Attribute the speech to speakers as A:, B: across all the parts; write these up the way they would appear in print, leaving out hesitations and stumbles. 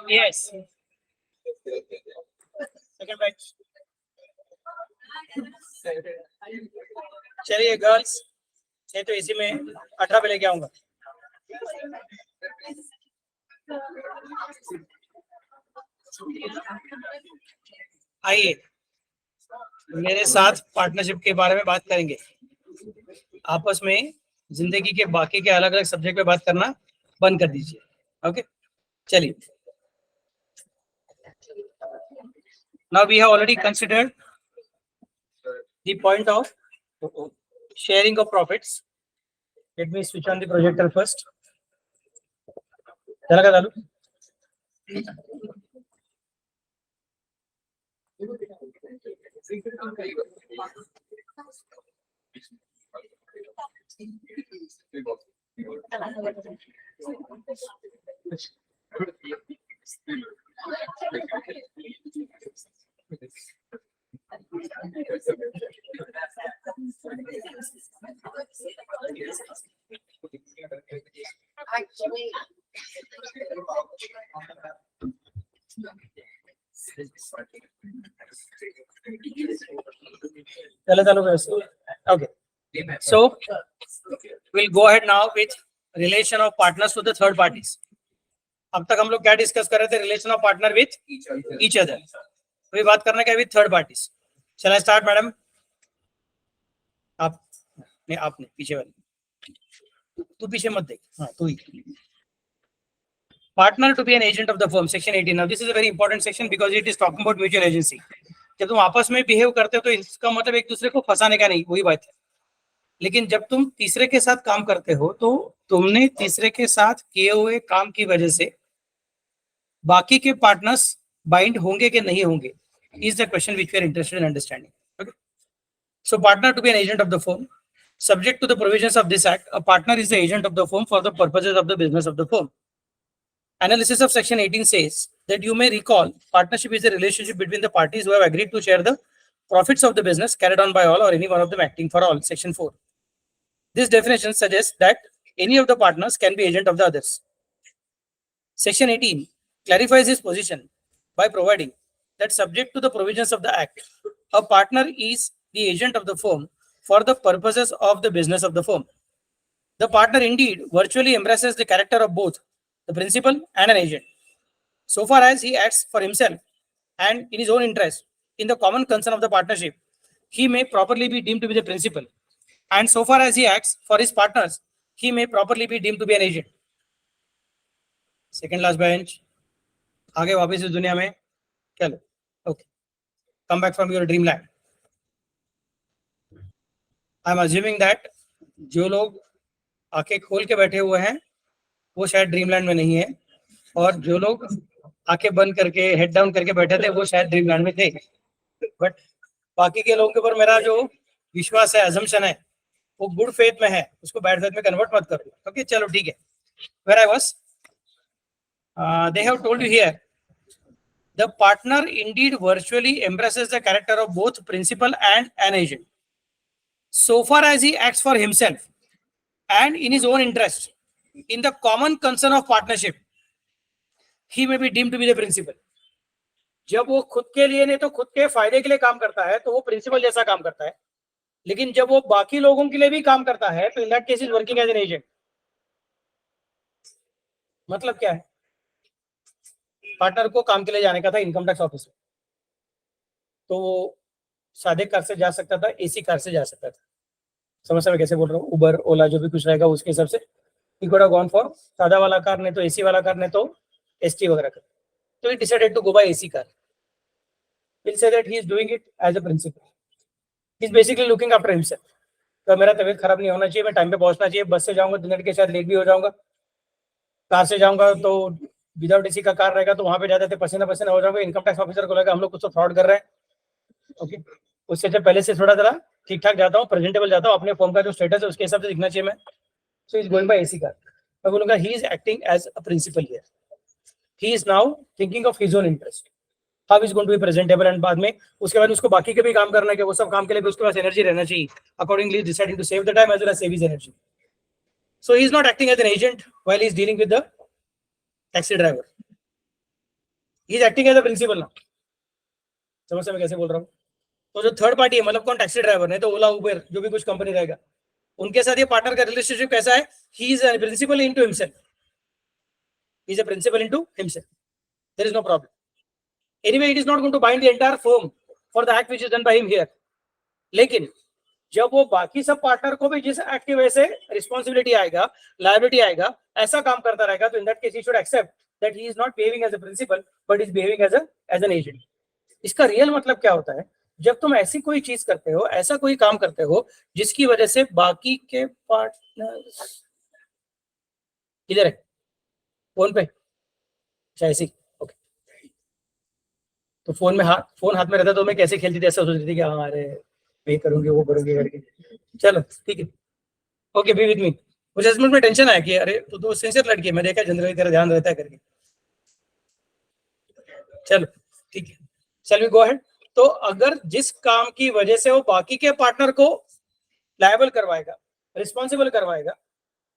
A: Yes. Second batch. चलिए girls, ये तो इसी में 18 पे लेके आऊंगा। आइए मेरे साथ पार्टनरशिप के बारे में बात करेंगे। आपस में जिंदगी के बाकी के अलग अलग सब्जेक्ट पे बात करना बंद कर दीजिए। ओके, चलिए। Now we have already considered the point of sharing of profits. Let me switch on the projector first. चला चालू? चला चालू करो। Okay. So we'll go ahead now with relation of partners to the third parties. अब तक हम लोग क्या डिस्कस कर रहे थे? Relation of partner with each other. अभी बात करना क्या विथ थर्ड पार्टीज। चला स्टार्ट मैडम। आप नहीं, आपने पीछे वाले, तू पीछे मत देख। हाँ तू ही। Partner to be an agent of the firm, section 18. Now this is a very important section because it is talking about mutual agency. जब तुम आपस में बिहेव करते हो तो इसका मतलब एक दूसरे को फंसाने का नहीं, वही बात है। लेकिन जब तुम तीसरे के साथ काम करते हो तो तुमने तीसरे के साथ किए हुए काम की वजह से बाकी के पार्टनर्स बाइंड होंगे कि नहीं होंगे, is the question which we are interested in understanding. Okay. So partner to be an agent of the firm, subject to the provisions of this act, a partner is the agent of the firm for the purposes of the business of the firm. Analysis of section 18 says that you may recall partnership is a relationship between the parties who have agreed to share the profits of the business carried on by all or any one of them acting for all. Section 4. This definition suggests that any of the partners can be agent of the others. Section 18 clarifies his position by providing that subject to the provisions of the act, a partner is the agent of the firm for the purposes of the business of the firm. The partner indeed virtually embraces the character of both the principal and an agent. So far as he acts for himself and in his own interest in the common concern of the partnership, he may properly be deemed to be the principal. And so far as he acts for his partners, he may properly be deemed to be an agent. Second last bench. आगे वापस इस दुनिया में चलो। Okay. Come back from your dreamland. I am assuming that जो लोग आंखें खोल के बैठे हुए हैं वो शायद ड्रीमलैंड में नहीं है, और जो लोग आंखें बंद करके हेड डाउन करके बैठे थे वो शायद ड्रीमलैंड में थे। बट बाकी के लोगों के ऊपर मेरा जो विश्वास है, अजम्पशन है, वो गुड फेथ में है, उसको बैड फेथ में कन्वर्ट मत करो। ओके चलो ठीक है। Where I was, they have told you here, the partner indeed virtually embraces the character of both principal and an agent. So far as he acts for himself and in his own interest in the common concern of partnership, he may be deemed to be the principal. जब वो खुद के लिए नहीं तो खुद के फायदे के लिए काम करता है तो वो प्रिंसिपल जैसा काम करता है, लेकिन जब वो बाकी लोगों के लिए भी काम करता है तो in that case is working as an agent. मतलब क्या है? पार्टनर को काम के लिए जाने का था इनकम टैक्स ऑफिस में, तो वो सादे कार से जा सकता था, एसी कार से जा सकता था। समझ में कैसे बोल रहा हूँ? उबर ओला जो भी कुछ रहेगा उसके हिसाब से he could have gone for सादा वाला कार, ने तो एसी वाला कार, ने तो एसटी वगैरह का। तो he decided to go by AC car. We'll say that he is doing it as a principal. He is basically looking after himself. तो मेरा तबीयत खराब नहीं होना चाहिए, मैं टाइम पे पहुंचना चाहिए, बस से जाऊंगा 2 मिनट के साथ लेट भी हो जाऊंगा, कार से जाऊंगा तो विदाउट एसी का कार रहेगा तो वहां पे जाते थे पसीना पसीना हो जाऊंगा, इनकम टैक्स ऑफिसर को लगा हम लोग कुछ तो फ्रॉड कर रहे हैं। ओके, उससे जब पहले से थोड़ा जरा ठीक ठाक जाता हूँ, प्रेजेंटेबल जाता हूँ, अपने फॉर्म का जो स्टेटस है उसके हिसाब से दिखना चाहिए मैं। So is going by AC car. मैं बोलूंगा he is acting as a principal here, he is now thinking of his own interest, how is going to be presentable, and बाद में उसके बाद उसको बाकी के भी काम करना है कि वो सब काम के लिए भी उसके पास एनर्जी रहना चाहिए, accordingly deciding to save the time as well as save his energy. So he is not acting as an agent while he is dealing with the taxi driver, he is acting as a principal ना। समझ मैं कैसे बोल रहा हूँ? तो जो third party है, मतलब कौन, टैक्सी ड्राइवर, नहीं तो ओला उबेर जो भी कुछ कंपनी रहेगा, उनके साथ ये पार्टनर का रिलेशनशिप कैसा है? He is a principal into himself, he is a principal into himself, there is no problem. Anyway, it is not going to bind the entire firm for the act which is done by him here. लेकिन जब वो बाकी sub partner को भी जिस act की वजह से रिस्पॉन्सिबिलिटी आएगा, लायबिलिटी आएगा, ऐसा काम करता रहेगा, तो in that case he should accept that he is not behaving as a principal but is behaving as an agent. इसका रियल मतलब क्या होता है? जब तुम ऐसी कोई चीज करते हो, ऐसा कोई काम करते हो जिसकी वजह से बाकी के पार्टनर, किधर है फोन पे, अच्छा ऐसी, ओके. तो फोन हाथ में रहता तो मैं कैसे खेलती थी, ऐसा सोचती थी कि हाँ अरे मैं करूंगी वो करूंगी करके. चलो ठीक है, ओके, बी विद मी. मुझे असेसमेंट में टेंशन आया कि अरे तो सिंसियर लड़की है, मैं देखा जनरली तेरा ध्यान रहता है करके. चलो ठीक है, चल वी गो अहेड. तो अगर जिस काम की वजह से वो बाकी के पार्टनर को लायबल करवाएगा, रिस्पॉन्सिबल करवाएगा,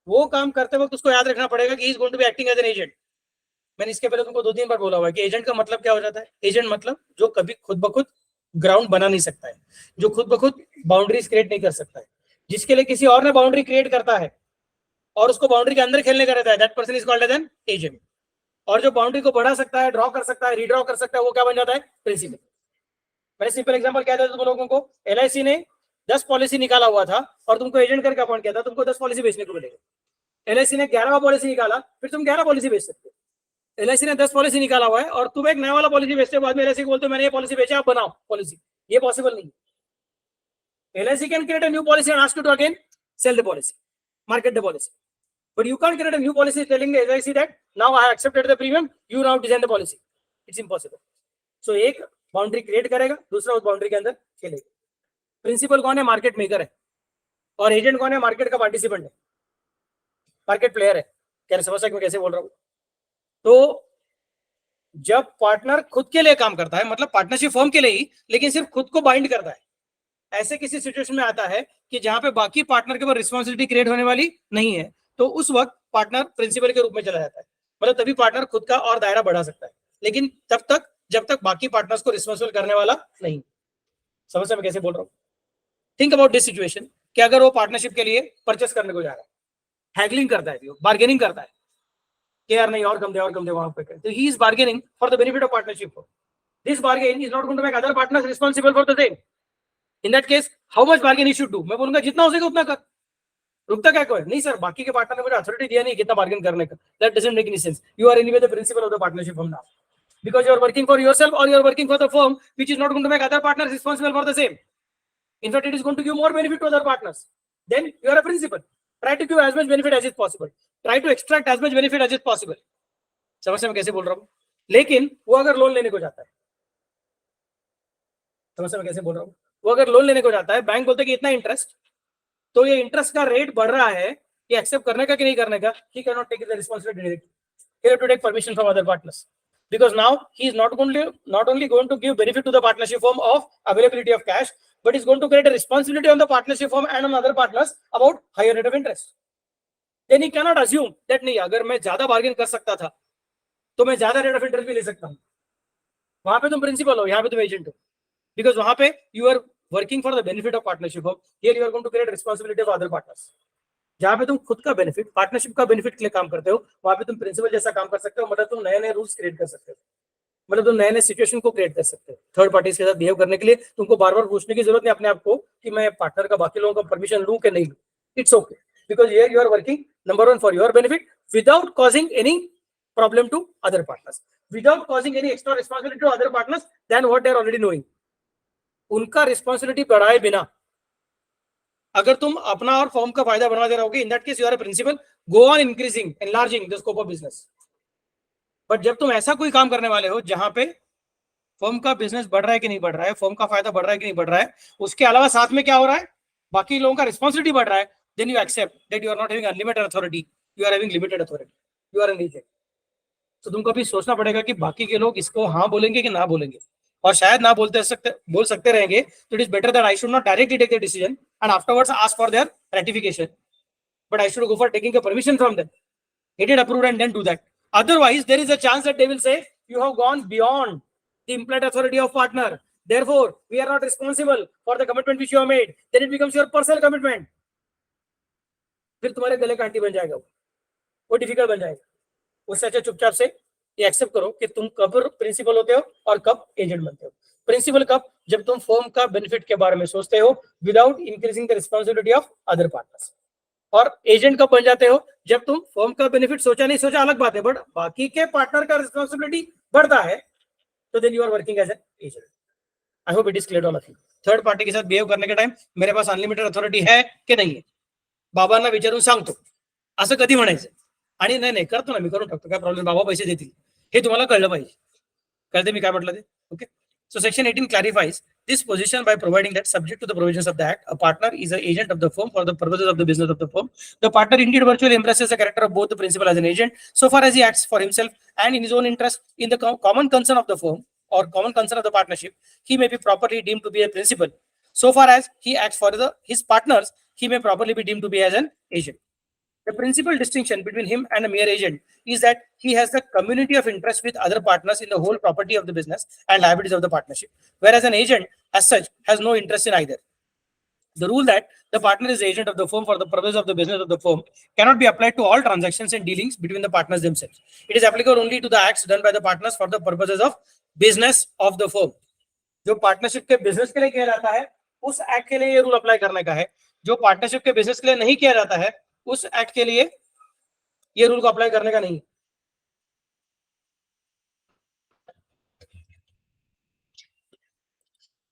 A: वो काम करते वक्त उसको याद रखना पड़ेगा कि he is going to be acting as an agent. मैंने इसके पहले तुमको 2-3 बार बोला हुआ है कि एजेंट का मतलब क्या हो जाता है. एजेंट मतलब जो कभी खुद ब खुद ग्राउंड बना नहीं सकता है, जो खुद ब खुद बाउंड्रीज क्रिएट नहीं कर सकता है, जिसके लिए किसी और ने बाउंड्री क्रिएट करता है और उसको बाउंड्री के अंदर खेलने का रहता है, that person is called as an agent. और जो बाउंड्री को बढ़ा सकता है, ड्रॉ कर सकता है, रीड्रॉ कर सकता है, वो क्या बन जाता है? प्रिंसिपल. मैंने सिंपल एग्जांपल क्या दिया तुम लोगों को, एलआईसी ने 10 पॉलिसी निकाला हुआ था और तुमको एजेंट करके अपॉइंट किया था, तुमको 10 पॉलिसी बेचने को मिलेगा. एलआईसी ने 11वां पॉलिसी निकाला, फिर तुम 11 पॉलिसी बेच सकते हो. एलआईसी ने 10 पॉलिसी निकाला हुआ है और तुम एक नया वाला पॉलिसी बेचते हो, बाद में एलआईसी को बोलते हो मैंने ये पॉलिसी बेचा, आप बनाओ पॉलिसी. ये पॉसिबल नहीं. LIC can create a new policy and ask you to again sell the policy, market the policy, but you can't create a new policy telling the LIC that now I have accepted the premium, you now design the policy. It's impossible. So एक boundary create करेगा, दूसरा उस boundary के अंदर खेलेगा. Principal कौन है? Market maker है. और एजेंट कौन है? मार्केट का पार्टिसिपेंट है, मार्केट प्लेयर है. क्या समझ सकते मैं कैसे बोल रहा हूँ? तो जब पार्टनर खुद के लिए काम करता है, मतलब पार्टनरशिप फर्म के लिए ही, लेकिन सिर्फ खुद को बाइंड करता है, ऐसे किसी सिचुएशन में आता है कि जहां पे बाकी पार्टनर के ऊपर रिस्पॉन्सिबिलिटी क्रिएट होने वाली नहीं है, तो उस वक्त पार्टनर प्रिंसिपल के रूप में चला जाता है. मतलब तभी पार्टनर खुद का और दायरा बढ़ा सकता है, लेकिन तब तक जब तक बाकी पार्टनर्स को रिस्पॉन्सिबल करने वाला नहीं. समझ मैं कैसे बोल रहा हूँ? थिंक अबाउट दिस सिचुएशन कि अगर वो पार्टनरशिप के लिए परचेस करने को जा रहा है, हैगलिंग करता है, बार्गेनिंग करता है कि यार नहीं और कम दे वहां पे, तो he is bargaining for the benefit of partnership. This bargain is not going to make other partners responsible for the same. In that case how much bargain he should do? मैं बोलूंगा जितना हो सके उतना कर. रुकता क्या कोई नहीं सर, बाकी के पार्टनर ने मुझे अथॉरिटी दिया नहीं कितना बार्गेन करने का. That doesn't make any sense. You are anyway the principal of the partnership firm now, because you are working for yourself or you are working for the firm which is not going to make other partners responsible for the same. In fact, it is going to give more benefit to other partners. Then you are a principal. Try to give as much benefit as is possible. Try to extract as much benefit as is possible. समझ में कैसे बोल रहा हूँ? लेकिन वो अगर loan लेने को जाता है, समझ में कैसे बोल रहा हूँ? वो अगर लोन लेने को जाता है, बैंक बोलते हैं कि इतना इंटरेस्ट, तो ये इंटरेस्ट का रेट बढ़ रहा है, ये एक्सेप्ट करने का कि नहीं करने का? He can not take the responsibility. He have to take permission from other partners, because now he is not only going to give benefit to the partnership firm of availability of cash, but is going to create a responsibility on the partnership firm and on other partners about higher rate of interest. Then he cannot assume that नहीं, अगर मैं ज्यादा bargain कर सकता था तो मैं ज्यादा रेट ऑफ इंटरेस्ट भी ले सकता हूँ. वहां पे तुम प्रिंसिपल हो, यहाँ पे तुम एजेंट हो, बिकॉज वहां पे you are working for the benefit of partnership firm. Here you are going to create responsibility of other partners. जहां पे तुम खुद का बेनिफिट, पार्टनरशिप का बेनिफिट के लिए काम करते हो, वहां पे तुम प्रिंसिपल जैसा काम कर सकते हो. मतलब तुम नए नए रूल्स क्रिएट कर सकते हो, मतलब तुम नए नए सिचुएशन को क्रिएट कर सकते हो. थर्ड पार्टीज के साथ बिहेव करने के लिए तुमको बार बार पूछने की जरूरत नहीं अपने आप को कि मैं पार्टनर का बाकी लोगों का परमिशन लूं कि नहीं लूं. It's okay, because here you are working number 1 for your benefit without causing any problem to other partners, without causing any extra responsibility to other partners then what they are already knowing. उनका responsibility बढ़ाए बिना अगर तुम अपना और form का फायदा बनवा दे रहोगे, in that case you are a principal, go on increasing enlarging the scope of business. But जब तुम ऐसा कोई काम करने वाले हो जहां पे फर्म का बिजनेस बढ़ रहा है कि नहीं बढ़ रहा है, फर्म का फायदा बढ़ रहा है कि नहीं बढ़ रहा है, उसके अलावा साथ में क्या हो रहा है, बाकी लोगों का रिस्पॉन्सिबिलिटी बढ़ रहा है, then you accept that you are not having unlimited authority, you are having limited authority, you are an agent. तो तुमको अभी सोचना पड़ेगा कि बाकी के लोग इसको हाँ बोलेंगे कि ना बोलेंगे, और शायद ना बोल सकते रहेंगे. तो it is better that I should not directly take the decision and afterwards ask for their ratification, but I should go for taking a permission from them. Get it approved and then do that. Otherwise, there is a chance that they will say you have gone beyond the implied authority of partner. Therefore, we are not responsible for the commitment which you have made. Then it becomes your personal commitment. फिर तुम्हारे गले का aunty बन जाएगा, वो difficult बन जाएगा. उससे अच्छा चुपचाप से ये एक्सेप्ट करो कि तुम कब प्रिंसिपल होते हो और कब एजेंट बनते हो. प्रिंसिपल कब? जब तुम फर्म का बेनिफिट के बारे में सोचते हो without increasing the responsibility of other partners. और एजेंट कब बन जाते हो? जब तुम फर्म का बेनिफिट सोचा नहीं सोचा अलग बात है, बट बाकी के पार्टनर का रिस्पॉन्सिबिलिटी बढ़ता है, तो then you are working as an agent. I hope it is clear all of you. Third party के साथ बिहेव करने के टाइम मेरे पास अनलिमिटेड अथॉरिटी है की नाही आहे, बाबांना विचारून सांगतो असं कधी म्हणायचं. आणि नाही करतो ना मी, करून टाकतो, काय प्रॉब्लेम, बाबा पैसे देतील, हे तुम्हाला कळलं पाहिजे. कळते मी काय म्हटलं ते? Okay. So section 18 clarifies this position by providing that subject to the provisions of the act, a partner is an agent of the firm for the purposes of the business of the firm. The partner indeed virtually embraces the character of both the principal as an agent, so far as he acts for himself and in his own interest in the common concern of the firm or common concern of the partnership. He may be properly deemed to be a principal. So far as he acts for his partners, he may properly be deemed to be as an agent. The principal distinction between him and a mere agent is that he has the community of interest with other partners in the whole property of the business and liabilities of the partnership, whereas an agent, as such, has no interest in either. The rule that the partner is the agent of the firm for the purpose of the business of the firm cannot be applied to all transactions and dealings between the partners themselves. It is applicable only to the acts done by the partners for the purposes of business of the firm. जो partnership के business के लिए किया जाता है उस act के लिए ये रूल अप्लाई करने का है. जो पार्टनरशिप के बिजनेस के लिए नहीं किया जाता है उस एक्ट के लिए ये रूल को अप्लाई करने का नहीं.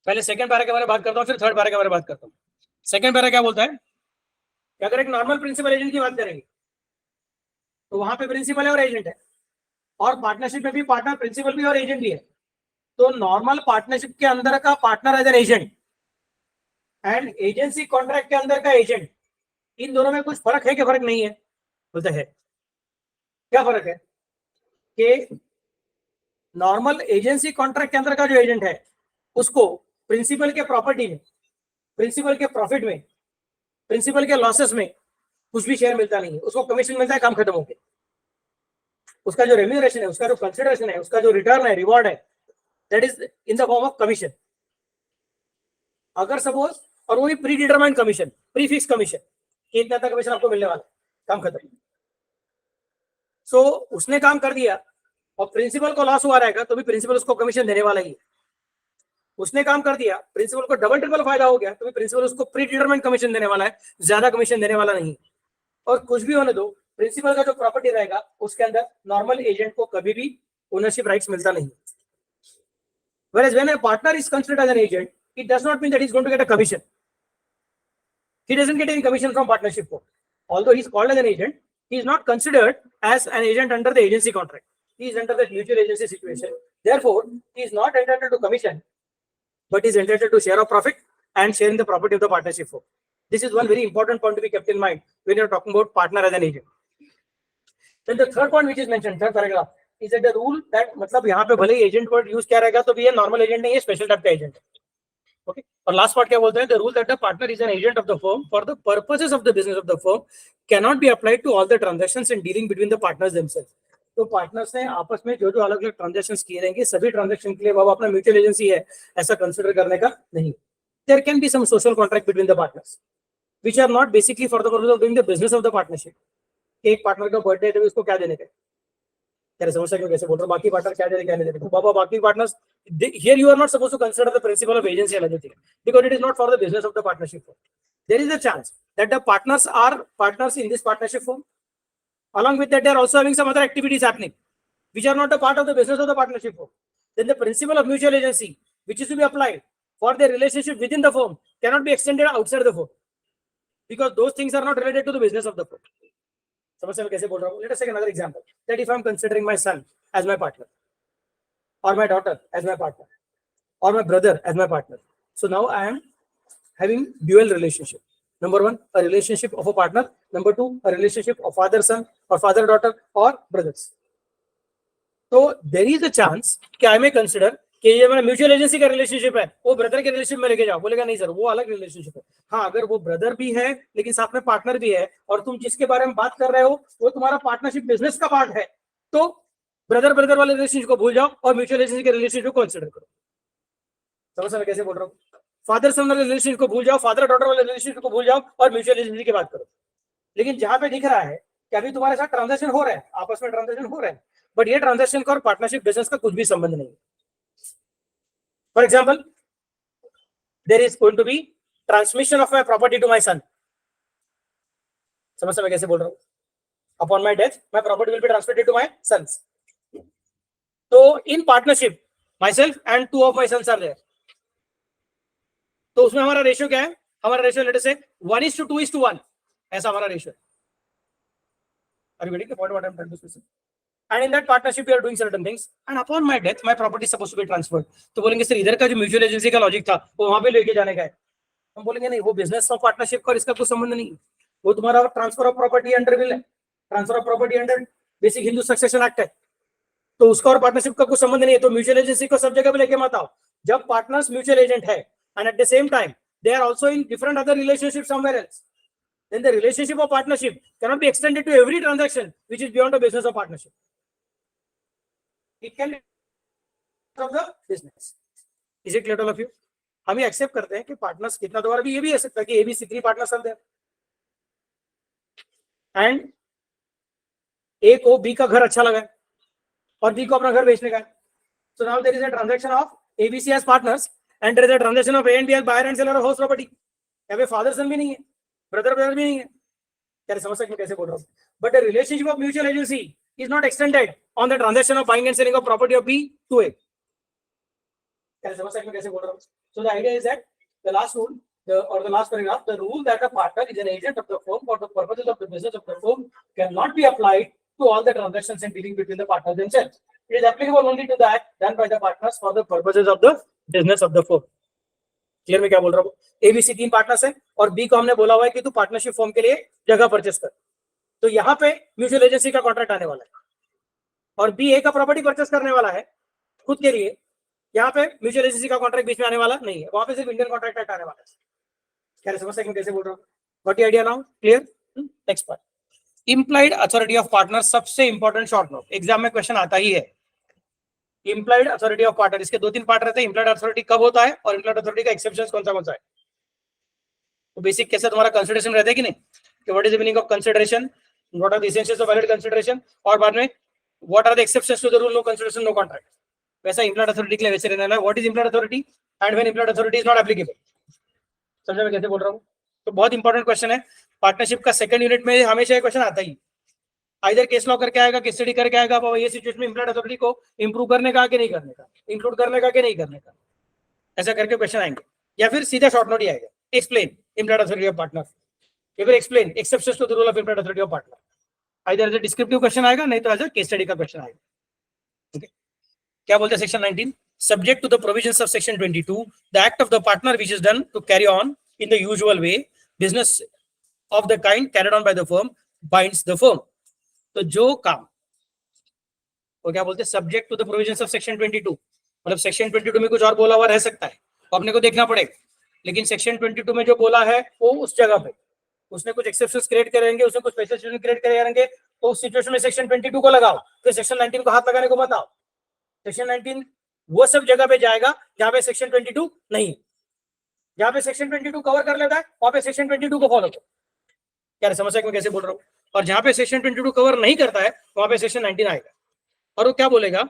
A: पहले सेकंड पैरा के बारे में बात करता हूं, फिर थर्ड पैरा के बारे में बात करता हूं. सेकंड पैरा क्या बोलता है कि अगर एक नॉर्मल प्रिंसिपल एजेंट की बात करेंगे तो वहां पे प्रिंसिपल है और एजेंट है, और पार्टनरशिप में भी पार्टनर प्रिंसिपल भी और एजेंट भी है. तो नॉर्मल पार्टनरशिप के अंदर का partner as an agent and agency contract के अंदर का एजेंट, इन दोनों में कुछ फर्क है कि फर्क नहीं है? बोलते है. क्या फर्क है कि नॉर्मल एजेंसी कॉन्ट्रैक्ट के अंदर का जो एजेंट है उसको प्रिंसिपल के प्रॉपर्टी में, प्रिंसिपल के प्रॉफिट में, प्रिंसिपल के लॉसेस में कुछ भी शेयर मिलता नहीं है. उसको कमीशन मिलता है काम खत्म होके. उसका जो रेम्यूनरेशन है, उसका जो कंसिडरेशन है, उसका जो रिटर्न है, रिवॉर्ड है, that is in the form of commission. अगर सपोज, और वो भी pre determined commission, pre fix commission, कि इतना तक कमीशन आपको मिलने वाला, काम खत्म. सो उसने काम कर दिया और प्रिंसिपल को लॉस हुआ रहेगा तो भी प्रिंसिपल उसको कमीशन देने वाला ही है. उसने काम कर दिया, प्रिंसिपल को डबल ट्रिपल फायदा हो गया तो भी प्रिंसिपल उसको प्री डिटरमाइंड कमीशन देने वाला है, ज्यादा कमीशन देने वाला नहीं. और कुछ भी होने दो, प्रिंसिपल का जो प्रॉपर्टी रहेगा उसके अंदर नॉर्मल एजेंट को कभी भी ओनरशिप राइट्स मिलता नहीं. Whereas when a partner is considered as an agent, it does not mean that he's going to get a commission. He doesn't get any commission from partnership firm. Although he's called as an agent, he is not considered as an agent under the agency contract. He is under the mutual agency situation. Therefore, he is not entitled to commission, but is entitled to share of profit and share in the property of the partnership firm. This is one very important point to be kept in mind when you're talking about partner as an agent. Then the third point which is mentioned, third paragraph, is that the rule that मतलब यहाँ पे भले ही agent word use क्या रहेगा तो भी ये normal agent नहीं है, स्पेशल टाइप का एजेंट है. ओके. और लास्ट पार्ट क्या बोलते हैं? The rule that the partner is an agent of the firm for the purposes of the business of the firm cannot be applied to all the transactions in dealing between the partners themselves. तो partners ने आपस में जो जो अलग अलग transactions किए रहेंगे सभी ट्रांजैक्शन के लिए बाबा अपना म्यूचुअल एजेंसी है ऐसा कंसिडर करने का नहीं. There can be some social contract between the partners which are not basically for the purpose of doing the business of the partnership. एक पार्टनर का बर्थडे है तो उसको क्या देने का, तेरे समस्या क्यों कैसे बोल रहा हूं, बाकी पार्टनर क्या दे क्या नहीं दे. तो बाबा बाकी partners, here you are not supposed to consider the principal of agency and everything because it is not for the business of the partnership firm. There is a chance that the partners are partners in this partnership firm. Along with that, they are also having some other activities happening which are not a part of the business of the partnership firm. Then the principle of mutual agency, which is to be applied for their relationship within the firm, cannot be extended outside the firm because those things are not related to the business of the firm. समझ में कैसे बोल रहा हूँ? Let us take another example. That if I am considering my son as my partner, or my daughter as my partner, or my brother as my partner, so now I am having dual relationship. Number one, a relationship of a partner. Number two, a relationship of father-son or father-daughter or brothers. तो there is a chance कि I may consider कि ये मेरा mutual agency का relationship है, वो brother के relationship में लेके जाओ. बोलेगा नहीं सर वो अलग रिलेशनशिप है. हाँ, अगर वो ब्रदर भी है लेकिन साथ में पार्टनर भी है और तुम जिसके बारे में बात कर रहे हो वो तुम्हारा पार्टनरशिप बिजनेस का पार्ट है, तो ब्रदर ब्रदर वाले रिलेशनशिप को भूल जाओ और म्यूचुअल एजेंसी के रिलेशनशिप को कंसिडर करो। समझ मैं कैसे बोल रहा हूँ? फादर सन वाले रिलेशनशिप को भूल जाओ, फादर डॉटर वाले रिलेशनशिप को भूल जाओ और म्यूचुअल एजेंसी की बात करो। लेकिन जहां पे दिख रहा है कि अभी तुम्हारे साथ ट्रांजेक्शन हो रहा है, आपस में ट्रांजेक्शन हो रहा है, बट ये ट्रांजेक्शन का और पार्टनरशिप बिजनेस का कुछ भी संबंध नहीं है। For example, there is going to be transmission of my property to my son. समझ मैं कैसे बोल रहा हूँ? Upon my death my property will be transmitted to my sons. तो in partnership myself and two of my sons are there. तो उसमें हमारा रेशियो क्या है? हमारा रेशियो लेट अस से 1:2:1, ऐसा हमारा रेशियो है। Are you getting the point what I'm trying to say? And in that partnership we are doing certain things and upon my death my property is supposed to be transferred. तो बोलेंगे sir इधर का जो mutual agency का logic था वो वहां पे लेके जाने का है। हम बोलेंगे नहीं, वो बिजनेस ऑफ पार्टनरशिप का और इसका कोई संबंध नहीं, वो तुम्हारा transfer of property under will है, transfer of property under basic Hindu succession act है, तो उसका और पार्टनरशिप का कोई संबंध नहीं है। तो म्यूचुअल एजेंसी को सब जगह पे लेके मत आओ। जब पार्टनर्स म्यूचुअल एजेंट है and at the same time they are also in different other relationship somewhere else, then the relationship of partnership cannot be extended to every transaction which is beyond the business of partnership. It can be of the business. Is it clear to all of you? हम ये accept करते हैं कि partners कितना, दोबारा भी ये भी हो सकता है कि ABC 3 partners are there and A को बी का घर अच्छा लगा है और बी को अपना घर बेचने का है। So now there is a transaction of ABC as partners and there is a transaction of A and B as buyer and seller of house property. यहाँ पे फादर सन भी नहीं है, ब्रदर ब्रदर भी नहीं है। क्या समझ सकते कैसे बोल रहा हूँ? But the relationship of mutual agency is not extended on the transaction of buying and selling of property of B to A. क्या समझ सकते कैसे बोल रहा हूँ? So the idea is that the last rule or the last paragraph, the rule that a partner is an agent of the firm for the purposes of the business of the firm cannot be applied to all the transactions and dealing between the partners themselves. It is applicable only to that done by the partners for the purposes of the business of the firm. Clear में क्या बोल रहा हूँ? ABC 3 partners है और B को हमने बोला हुआ है कि तू पार्टनरशिप फॉर्म के लिए जगह परचेस कर। तो यहाँ पे म्यूचुअल एजेंसी का कॉन्ट्रैक्ट आने वाला है और बी ए का प्रॉपर्टी परचेस करने वाला है खुद के लिए। यहाँ पे म्यूचुअल एजेंसी का कॉन्ट्रैक्ट बीच में आने वाला नहीं है, वहां पे सिर्फ इंडियन कॉन्ट्रैक्ट एक्ट आने वाला है। क्या समझ सकते कैसे बोल रहा हूँ? What idea now? Clear? Next part, implied authority of partner. सबसे इंपॉर्टेंट शॉर्ट नोट, एग्जाम में क्वेश्चन आता ही है। इम्प्लाइड अथॉरिटी ऑफ पार्टनर, इसके 2-3 पार्ट रहते हैं। इम्प्लाइड अथॉरिटी कब होता है और इम्प्लाइड अथॉरिटी का एक्सेप्शन कौन सा है। तो बेसिक कैसे तुम्हारा कंसिडरेशन रहता है कि नहीं, कि what is the meaning of consideration, what are the essentials of valid consideration, और बाद में what are the exceptions to the rule no consideration no contract. वैसा इम्प्लाइड अथॉरिटी के लिए वैसे रहना है, what is implied authority and when implied authority is not applicable. समझ में कैसे बोल रहा हूँ? तो बहुत इंपॉर्टेंट क्वेश्चन है। पार्टनरशिप का सेकंड यूनिट में हमेशा ये क्वेश्चन आता ही, आइदर केस लॉ करके आएगा, केस स्टडी करके आएगा, अब ये सिचुएशन में इम्प्लाइड अथॉरिटी को इंप्रूव करने का कि नहीं करने का, इंक्लूड करने का कि नहीं करने का, ऐसा करके क्वेश्चन आएंगे। या फिर सीधा शॉर्ट नोट ही आएगा, explain implied authority of partner, या फिर explain exceptions to the rule of implied authority of partner. Either as a descriptive question आएगा, नहीं तो एज अ केस स्टडी का क्वेश्चन आएगा। ठीक है, क्या बोलते हैं section 19, subject to the provisions of section 22, the act of the partner which is done to carry on in the usual way business of the kind carried on by the firm binds the firm. तो जो काम वो क्या बोलते हैं, subject to the provisions of section 22, मतलब section 22 में कुछ और बोला हुआ रह सकता है तो अपने को देखना पड़ेगा, लेकिन सेक्शन 22 में जो बोला है वो उस जगह पे उसने कुछ एक्सेप्शंस क्रिएट करेंगे, उसने कुछ स्पेशल सिचुएशन क्रिएट करेंगे, तो उस सिचुएशन में सेक्शन 22 को लगाओ, फिर सेक्शन 19 को हाथ लगाने को मत आओ। सेक्शन 19 वो सब जगह पे जाएगा जहां पे सेक्शन 22 नहीं, जहां पे सेक्शन 22 कवर कर लेता है वहां पे सेक्शन 22 को फॉलो करो। क्या समझ मैं कैसे बोल रहा हूँ? और जहां पे सेक्शन 22 कवर नहीं करता है वहां पे सेक्शन 19 आएगा और वो क्या बोलेगा,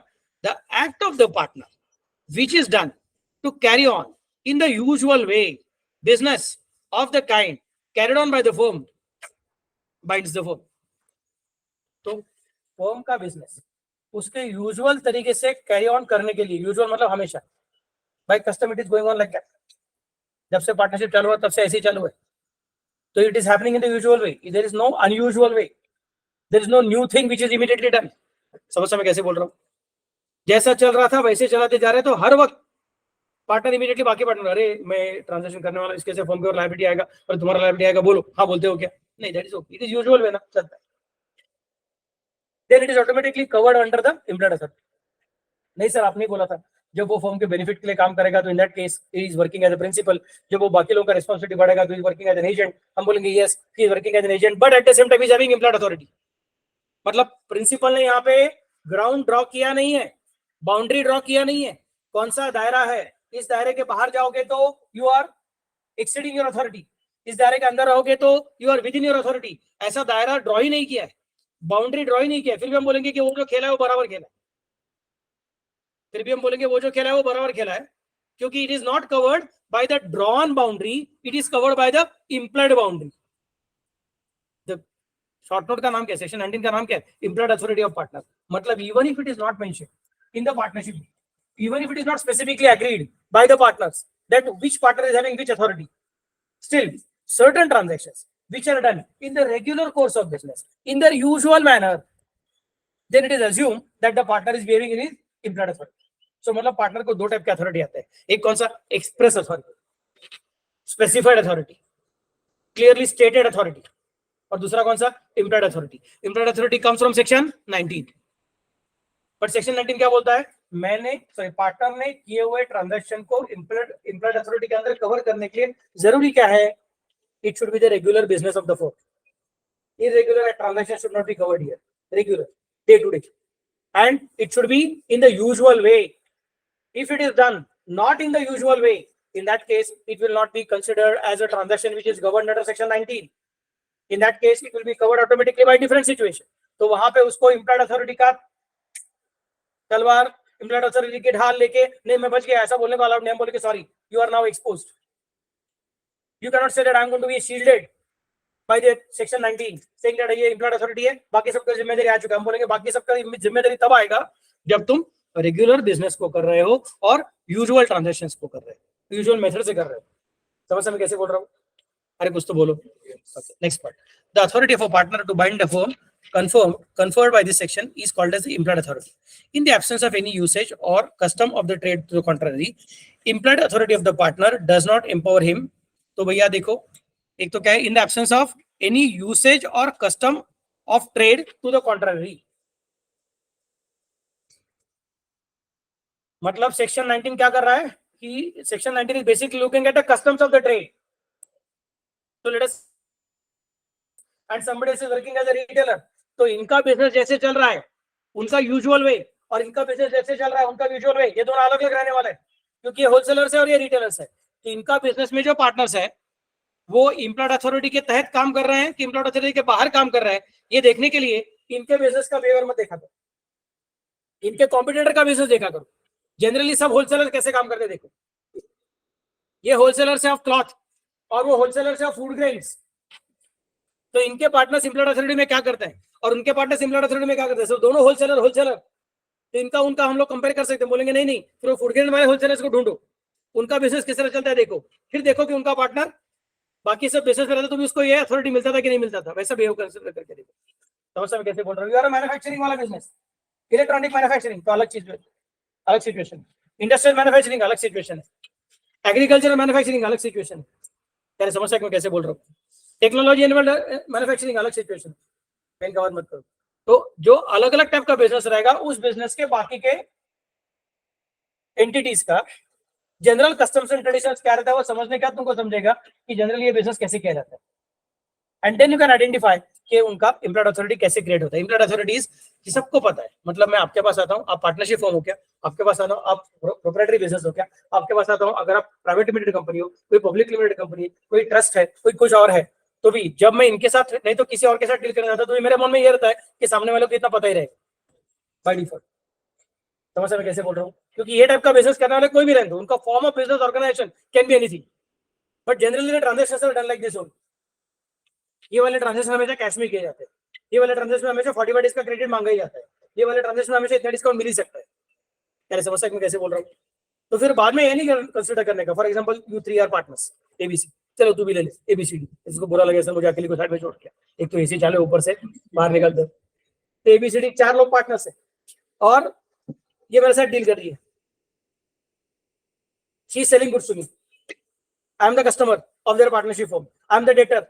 A: the act of the partner which is done to carry on in the usual way business of the kind carried on by the firm binds the firm. तो फर्म का बिजनेस उसके यूजुअल तरीके से कैरी ऑन करने के लिए, usual मतलब हमेशा, भाई custom it is going on like that, जब से पार्टनरशिप चालू हुआ तब से ऐसे ही चालू है, तो it is happening in the usual way, there is no unusual way, there is no new thing which is immediately done. समझ मैं कैसे बोल रहा हूँ? जैसा चल रहा था वैसे चलाते जा रहे, तो हर वक्त पार्टनर इमीडिएटली बाकी पार्टनर, अरे मैं ट्रांजैक्शन करने वाला, इसके से फर्म की ओर लायबिलिटी आएगा और तुम्हारा लायबिलिटी आएगा, बोलो हाँ बोलते हो क्या, नहीं, that is okay, it is usual way ना, चलता है, then it is automatically covered under the implied authority। नहीं सर आपने बोला था जब वो फर्म के बेनिफिट के लिए काम करेगा तो in that case he is working as a principal, जब वो बाकी लोगों का रिस्पांसिबिलिटी बढ़ेगा तो is working as an agent, हम बोलेंगे yes he is working as an agent but at the same time is having implied authority. मतलब प्रिंसिपल ने यहाँ पे ग्राउंड ड्रॉ किया नहीं है, बाउंड्री ड्रॉ किया नहीं है, कौन सा दायरा है, इस दायरे के बाहर जाओगे तो you are exceeding your authority, इस दायरे के अंदर रहोगे तो you are within your authority. ऐसा दायरा ड्रॉ ही नहीं किया है, बाउंड्री ड्रॉ ही नहीं किया है, फिर भी हम बोलेंगे कि वो जो खेला है वो बराबर खेला है, फिर भी हम बोलेंगे वो जो खेला है वो बराबर खेला है, क्योंकि it is not covered by the drawn boundary, it is covered by the implied boundary. Short note का नाम क्या है, सेक्शन 19 का नाम क्या है, इम्प्लाइड अथॉरिटी ऑफ पार्टनर। मतलब even if it is not mention in the partnership, even if it is not specifically agreed by the partners that which partner is having which authority, still certain transactions which are done in the regular course of business in their usual manner, then it is assumed that the partner is behaving in his implied authority. So मतलब partner को दो type के authority आते हैं, एक कौन सा, express authority, specified authority, clearly stated authority, और दूसरा कौन सा, implied authority. Implied authority comes from section 19, but section 19 क्या बोलता है, मैंने पार्टनर ने किए हुए ट्रांजैक्शन को इम्प्लाइड अथॉरिटी के अंदर कवर करने के लिए जरूरी क्या है, it should be the regular business of the firm, irregular transaction should not be covered here, regular day to day, and it should be in the usual way. If it is done not in the usual way, in that case it will not be considered as a transaction which is governed under section 19. In that case it will be covered automatically by different situation. तो वहां पे उसको implied authority का तलवार, implied authority की ढाल लेके नहीं मैं बच गया ऐसा बोलने को अलाउड नहीं, हम बोले कि sorry you are now exposed, you can not say that I am going to be shielded by the section 19 saying that ये इम्प्लाइड अथॉरिटी है, बाकी सबका जिम्मेदारी आ चुका है। हम बोलेंगे बाकी सबका जिम्मेदारी तब आएगा जब तुम रेगुलर बिजनेस को कर रहे हो और यूजुअल ट्रांजैक्शंस को कर रहे हो, यूजुअल मेथड से कर रहे हो। समझ में कैसे बोल रहा हूँ, अरे कुछ तो बोलो। Next part, the authority of a partner to bind a firm conferred by this section is called as the implied authority. In the absence of any usage or custom of the trade to the contrary, implied authority of the partner does not empower him. तो भैया देखो, एक तो क्या है, in the absence of any usage or custom of trade to the contrary, मतलब section 19 क्या कर रहा है कि section 19 is basically looking at the customs of the trade. So let us, and somebody is working as a retailer, तो इनका business जैसे चल रहा है उनका यूजुअल वे, और इनका बिजनेस जैसे चल रहा है उनका यूजुअल वे, ये दोनों अलग अलग रहने वाले हैं क्योंकि ये होलसेलर्स है और ये रिटेलर्स है। तो इनका बिजनेस में जो पार्टनर्स है वो इम्प्लाइड अथॉरिटी के तहत काम कर रहे हैं कि इम्प्लाइड अथॉरिटी के बाहर काम कर रहे हैं, ये देखने के लिए इनके बिजनेस का बिहेवियर मत देखा करो, इनके कॉम्पिटिटर का बिजनेस देखा करो। जनरली सब होलसेलर कैसे काम करते देखो, ये होलसेलर्स है ऑफ क्लॉथ और वो होलसेलर्स है ऑफ फूड ग्रेन्स, तो इनके पार्टनर्स इम्प्लाइड अथॉरिटी में क्या करते हैं और उनके पार्टनर्स इम्प्लाइड अथॉरिटी में क्या करते हैं, दोनों होलसेलर, तो इनका उनका हम लोग कंपेयर कर सकते हैं, बोलेंगे नहीं नहीं फिर फूड ग्रेन वाले होलसेलर्स को ढूंढो, उनका बिजनेस किस तरह चलता है देखो, फिर देखो कि उनका पार्टनर बाकी सब बिजनेस में रहता तो भी उसको ये अथॉरिटी मिलता था कि नहीं मिलता था, वैसा बिहेव कंसीडर करके देखो। समझ में कैसे बोल रहा हूँ, यार मैन्युफैक्चरिंग वाला बिजनेस, इलेक्ट्रॉनिक मैन्युफैक्चरिंग तो अलग चीज, अलग सिचुएशन, इंडस्ट्रियल मैन्युफैक्चरिंग अलग सिचुएशन है, एग्रीकल्चरल मैन्युफैक्चरिंग अलग सिचुएशन है, यार समझ सकते कैसे बोल रहा हूँ, टेक्नोलॉजी एनिमल मैन्युफैक्चरिंग अलग सिचुएशन, पेन कवर मत करो। तो जो अलग अलग टाइप का बिजनेस रहेगा उस बिजनेस के बाकी के एंटिटीज का जनरल कस्टम्स एंड ट्रेडिशंस क्या रहता है वो समझने का तुमको समझेगा कि जनरल ये बिजनेस कैसे किया जाता है, and then you can identify कि उनका इम्प्लाइड अथॉरिटी कैसे क्रिएट होता है। इम्प्लाइड अथॉरिटीज सबको पता है, मतलब मैं आपके पास आता हूँ, आप पार्टनरशिप फॉर्म हो क्या, आपके पास आता हूँ आप प्रोप्राइटरी बिजनेस हो क्या, आपके पास आता हूँ अगर आप प्राइवेट लिमिटेड कंपनी हो, कोई पब्लिक लिमिटेड कंपनी, कोई ट्रस्ट है, कोई कुछ और है, तो भी जब मैं इनके साथ नहीं तो किसी और के साथ डील करना चाहता तो मेरे मन में ये रहता है कि सामने वालों को इतना पता ही रहेगा बाय डिफॉल्ट। समझ में कैसे बोल रहा हूँ, क्योंकि ये टाइप का बिजनेस करने वाले कोई भी रहते, उनका form of business organization can be anything, but generally transaction are done like this only. ये वाले ट्रांजेक्शन हमेशा कैश में किए जाते हैं, ये वाले ट्रांजेक्शन में हमेशा 45 डेज का क्रेडिट मांगा ही जाता है, ये वाले ट्रांजेक्शन में हमेशा इतना डिस्काउंट मिल ही सकता है। यार समझ सकते कैसे बोल रहा हूँ, तो फिर बाद में ये नहीं कंसिडर करने का, for example you 3 are partners ABC, चलो तू भी ले ले एबीसीडी, इसको बुरा लगे सर मुझे अकेले को साइड में छोड़ के, एक तो एसी चाले ऊपर से बाहर निकलते, तो एबीसीडी 4 लोग पार्टनर्स है और ये मेरे साथ डील कर रही है, she is selling goods to me, I am the customer of their partnership firm, I am the debtor,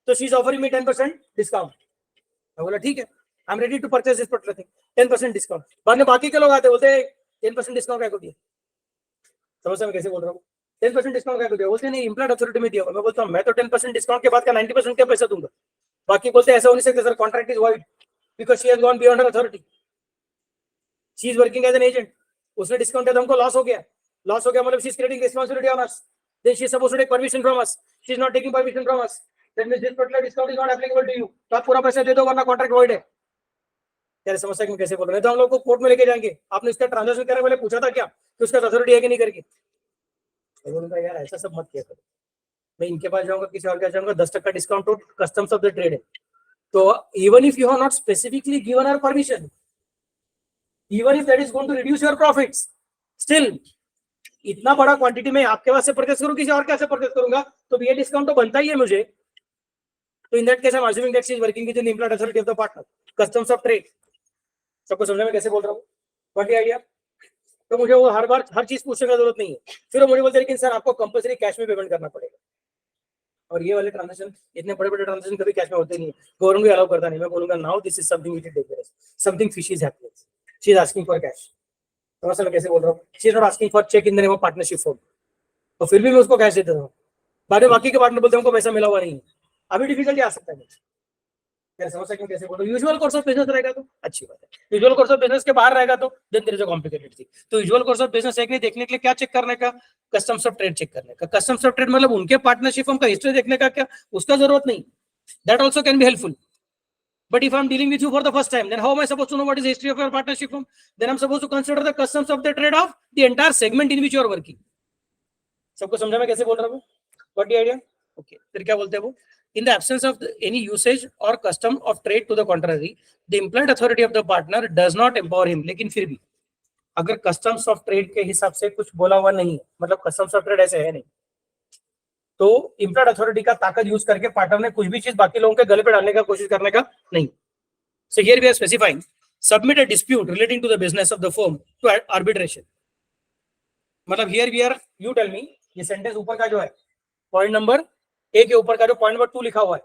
A: तो she is offering me 10% discount. मैं बोला ठीक है, I am ready to purchase this particular thing, 10% discount. बाद में बाकी के लोग आते बोलते 10% डिस्काउंट क्या को दिया, समझ में कैसे बोल रहा हूँ, 10% डिस्काउंट क्या को दिया, बोलते नहीं इम्प्लाइड अथॉरिटी में दिया। मैं बोलता हूँ मैं तो 10% डिस्काउंट के बाद का 90% क्या पैसा दूंगा, बाकी बोलते ऐसा हो नहीं सकता sir, contract is void because she has gone beyond her authority. She is working as an agent, उसने डिस्काउंट दिया तो हमको लॉस हो गया, लॉस हो गया मतलब she is creating responsibility on us, then she is supposed to take permission from us, she is not taking permission from us, that means this particular discount is not applicable to you, तो आप पूरा पैसा दे दो वरना contract void है। यार समस्या में कैसे बोल रहे हैं, तो हम लोग को कोर्ट में लेके जाएंगे, आपने इसका ट्रांजैक्शन करने वाले पूछा था क्या कि उसका अथॉरिटी है कि नहीं करके, बोलूंगा यार ऐसा सब मत किया करो, मैं इनके पास जाऊंगा किसी और के पास जाऊंगा, 10% डिस्काउंट तो कस्टम्स ऑफ द ट्रेड है, तो even if you have not specifically given our permission, even if that is going to reduce your profits, still इतना बड़ा क्वांटिटी में आपके पास से परचेस करूं किसी और के से परचेस करूंगा तो ये डिस्काउंट तो बनता ही है मुझे, तो in that case I am assuming that she is working with the employed authority of the partner, customs of trade. सबको समझने में कैसे बोल रहा हूँ, व्हाट आइडिया? तो मुझे वो हर बार हर चीज पूछने की जरूरत नहीं है, फिर वो मुझे बोलते हैं लेकिन सर आपको कंपलसरी कैश में पेमेंट करना पड़ेगा, और ये वाले ट्रांजैक्शन इतने बड़े बड़े ट्रांजैक्शन कभी कैश में होते नहीं है, गवर्नमेंट भी अलाउ करता नहीं, मैं बोलूंगा now this is something which is dangerous, something fishy is happening, she is asking for cash, तो मैं कैसे बोल रहा हूँ, she is not asking for cheque in the name of partnership form, तो फिर भी मैं उसको कैश देता हूँ, बाद में बाकी के पार्टनर बोलते हैं हमको पैसा मिला हुआ नहीं है, अभी डिफिकल्टी आ सकता है, समझ सकते कैसे बोल रहा हूँ, यूजुअल कोर्स ऑफ बिजनेस रहेगा तो अच्छी बात है, यूजुअल कोर्स ऑफ बिजनेस के बाहर रहेगा तो then there is a complicated thing, तो यूजुअल कोर्स ऑफ बिजनेस एक नहीं देखने के लिए क्या चेक करने का, कस्टम्स ऑफ ट्रेड चेक करने का, कस्टम्स ऑफ ट्रेड मतलब उनके पार्टनरशिप फर्म का हिस्ट्री देखने का, क्या उसका जरूरत नहीं, that also can be helpful, but if I'm dealing with you for the first time, then how am I supposed to know what is the history of your partnership firm? Then I'm supposed to consider the customs of the trade of the entire segment in which you are working. सबको समझा मैं कैसे बोल रहा हूँ, what the idea? Okay, फिर क्या बोलते हैं वो, in the absence of any usage or custom of trade to the contrary, the employed authority of the partner does not empower him, लेकिन फिर भी अगर customs of trade के हिसाब से कुछ बोला हुआ नहीं है, मतलब customs of trade ऐसे है नहीं, तो इम्प्लॉयड अथॉरिटी का ताकत यूज करके पार्टनर ने कुछ भी चीज बाकी लोगों के गले पे डालने का कोशिश करने का नहीं। So here we are specifying submit a dispute relating to the business of the firm to arbitration, मतलब here we are, you tell me, ये सेंटेंस ऊपर का जो है पॉइंट नंबर ए के ऊपर का जो पॉइंट नंबर 2 लिखा हुआ है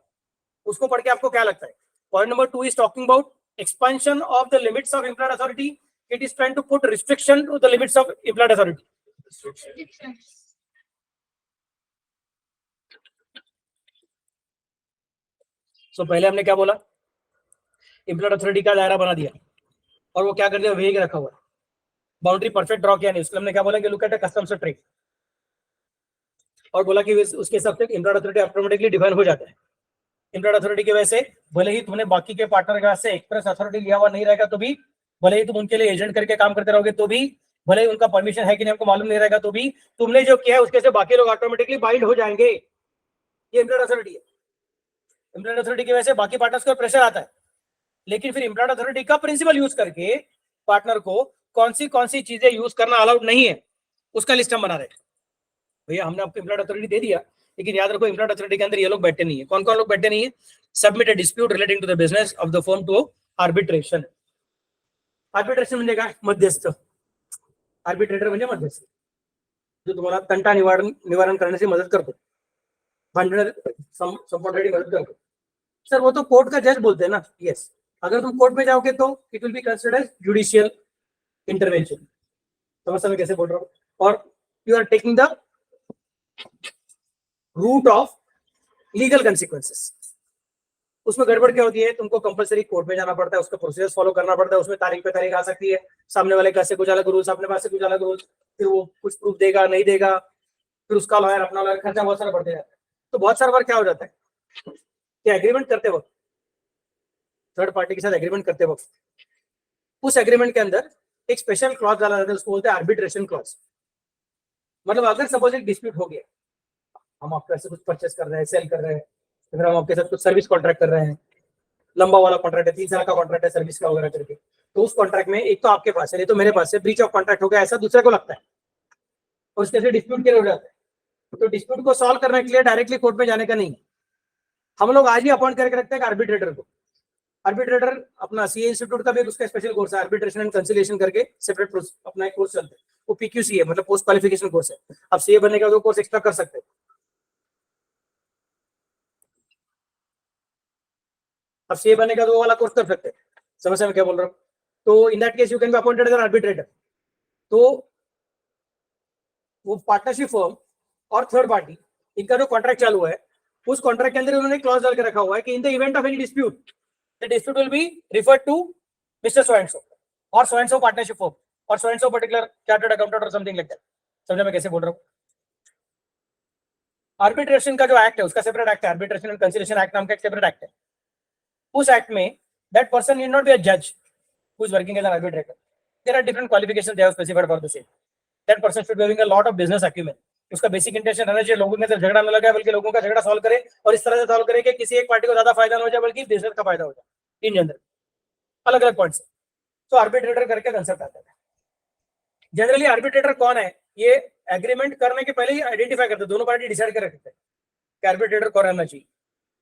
A: उसको पढ़ के आपको क्या लगता है? Point number 2 is talking about expansion of the limits of implied authority, it is trying to put restriction to the limits of implied authority. पहले हमने क्या बोला, इम्प्लॉयड अथॉरिटी का दायरा बना दिया और वो क्या कर दिया, वेग रखा हुआ है, बाउंड्री परफेक्ट ड्रॉ किया नहीं, उसके हमने क्या बोला कि look at customs of trade, और बोला कि उसके हिसाब से इम्प्लॉयड अथॉरिटी ऑटोमेटिकली डिफाइन हो जाता है। इम्प्लॉयड अथॉरिटी की वजह से भले ही तुमने बाकी के पार्टनर के से एक्सप्रेस अथॉरिटी लिया हुआ नहीं रहेगा तो भी, भले ही तुम उनके लिए एजेंट करके काम करते रहोगे तो भी, भले ही उनका परमिशन है कि नहीं हमको मालूम नहीं रहेगा तो भी, तुमने जो किया है उसके से बाकी लोग ऑटोमेटिकली बाइंड हो जाएंगे, ये इम्प्लॉयड अथॉरिटी है। इम्प्लॉयड अथॉरिटी की वजह से बाकी पार्टनर्स को प्रेशर आता है, लेकिन फिर इम्प्लॉयड अथॉरिटी का प्रिंसिपल यूज करके पार्टनर को कौन सी चीजें यूज करना अलाउड नहीं है उसका लिस्ट हम बना रहे हैं। भैया हमने आपको इम्प्लॉयड अथॉरिटी दे दिया, लेकिन याद रखो इम्प्लॉयड अथॉरिटी के अंदर ये लोग बैठे नहीं है। कौन कौन लोग बैठे नहीं है? Submit a dispute relating to the business of the firm to arbitration. Arbitration म्हणजे काय? मध्यस्थ। आर्बिट्रेटर म्हणजे मध्यस्थ, जो तुम्हाला तंटा निवारण करण्याची मदत करतो, भांडण संपवण्यासाठी मदत करतो। सर वो तो कोर्ट का जज बोलते हैं ना। यस, अगर तुम कोर्ट में जाओगे तो it will be considered judicial intervention. समझ में कैसे बोल रहा हूँ? और you are taking the route of legal consequences. उसमें गड़बड़ क्या होती है? तुमको कंपलसरी कोर्ट में जाना पड़ता है, उसका प्रोसेस फॉलो करना पड़ता है, उसमें तारीख पे तारीख आ सकती है, सामने वाले का से कुछ अलग रूल्स, अपने पास से कुछ अलग रूल्स, फिर वो कुछ प्रूफ देगा नहीं देगा, फिर उसका लॉयर अपना लॉयर, खर्चा बहुत सारा बढ़ते जाता है। तो बहुत सारा बार क्या हो जाता है कि एग्रीमेंट करते वक्त, थर्ड पार्टी के साथ एग्रीमेंट करते वक्त, उस एग्रीमेंट के अंदर एक स्पेशल क्लॉज डाला जाता है, उसको बोलते हैं आर्बिट्रेशन क्लॉज। मतलब अगर सपोज एक डिस्प्यूट हो गया, हम आपके ऐसे कुछ परचेस कर रहे हैं, सेल कर रहे हैं, फिर हम आपके साथ कुछ सर्विस कॉन्ट्रैक्ट कर रहे हैं, लंबा वाला कॉन्ट्रैक्ट है, 3 साल का कॉन्ट्रैक्ट है सर्विस का वगैरह करके, तो उस कॉन्ट्रैक्ट में एक तो आपके पास है, नहीं तो मेरे पास है, ब्रीच ऑफ कॉन्ट्रैक्ट हो गया, ऐसा दूसरे को लगता है, और उसके से डिस्प्यूट के लिए हो जाता है। तो डिस्प्यूट को सॉल्व करने के लिए डायरेक्टली कोर्ट में जाने का नहीं, हम लोग आज ही अपॉइंट करके रखते हैं आर्बिट्रेटर को। आर्बिट्रेटर अपना सीए इंस्टीट्यूट का भी उसका स्पेशल कोर्स है, आर्बिट्रेशन एंड कंसिलिएशन करके सेपरेट अपना एक कोर्स चलता है, वो पीक्यूसी है, मतलब पोस्ट क्वालिफिकेशन कोर्स है। अब सीए बनने का वो कोर्स एक्स्ट्रा कर सकते हैं। अब सीए बनने का तो वो वाला कोर्स कर सकते हैं। समझ में क्या बोल रहा हूँ? तो in that case you can be appointed as an arbitrator. तो वो पार्टनरशिप फर्म और थर्ड पार्टी, इनका जो कॉन्ट्रैक्ट चालू है, उस कॉन्ट्रैक्ट के अंदर उन्होंने क्लॉज डाल के रखा हुआ है कि in the event of any dispute, the dispute will be referred to mister so and so, or so and so partnership form or so and so particular chartered accountant or something like that. समझा मैं कैसे बोल रहा हूँ? Arbitration का जो act है उसका सेपरेट एक्ट है, आर्बिट्रेशन एंड कंसिलिएशन एक्ट नाम का एक सेपरेट एक्ट है। उस एक्ट में that person need not be a जज who is working as an arbitrator, there are different qualifications they have specified for the same. That person should be having a lot of business acumen. उसका basic intention रहना चाहिए लोगों के साथ झगड़ा न लगे, बल्कि लोगों का झगड़ा सॉल्व करे और इस तरह से सॉल्व करे कि किसी एक पार्टी को ज्यादा फायदा ना हो जाए बल्कि बिजनेस का फायदा हो जाए। इन जनरल अलग अलग पॉइंट्स। तो आर्बिट्रेटर करके कंसेप्ट आता है। जनरली आर्बिट्रेटर कौन है ये एग्रीमेंट करने के पहले ही आइडेंटिफाई करते हैं, दोनों पार्टी डिसाइड कर रखते हैं कि आर्बिट्रेटर कौन रहना चाहिए।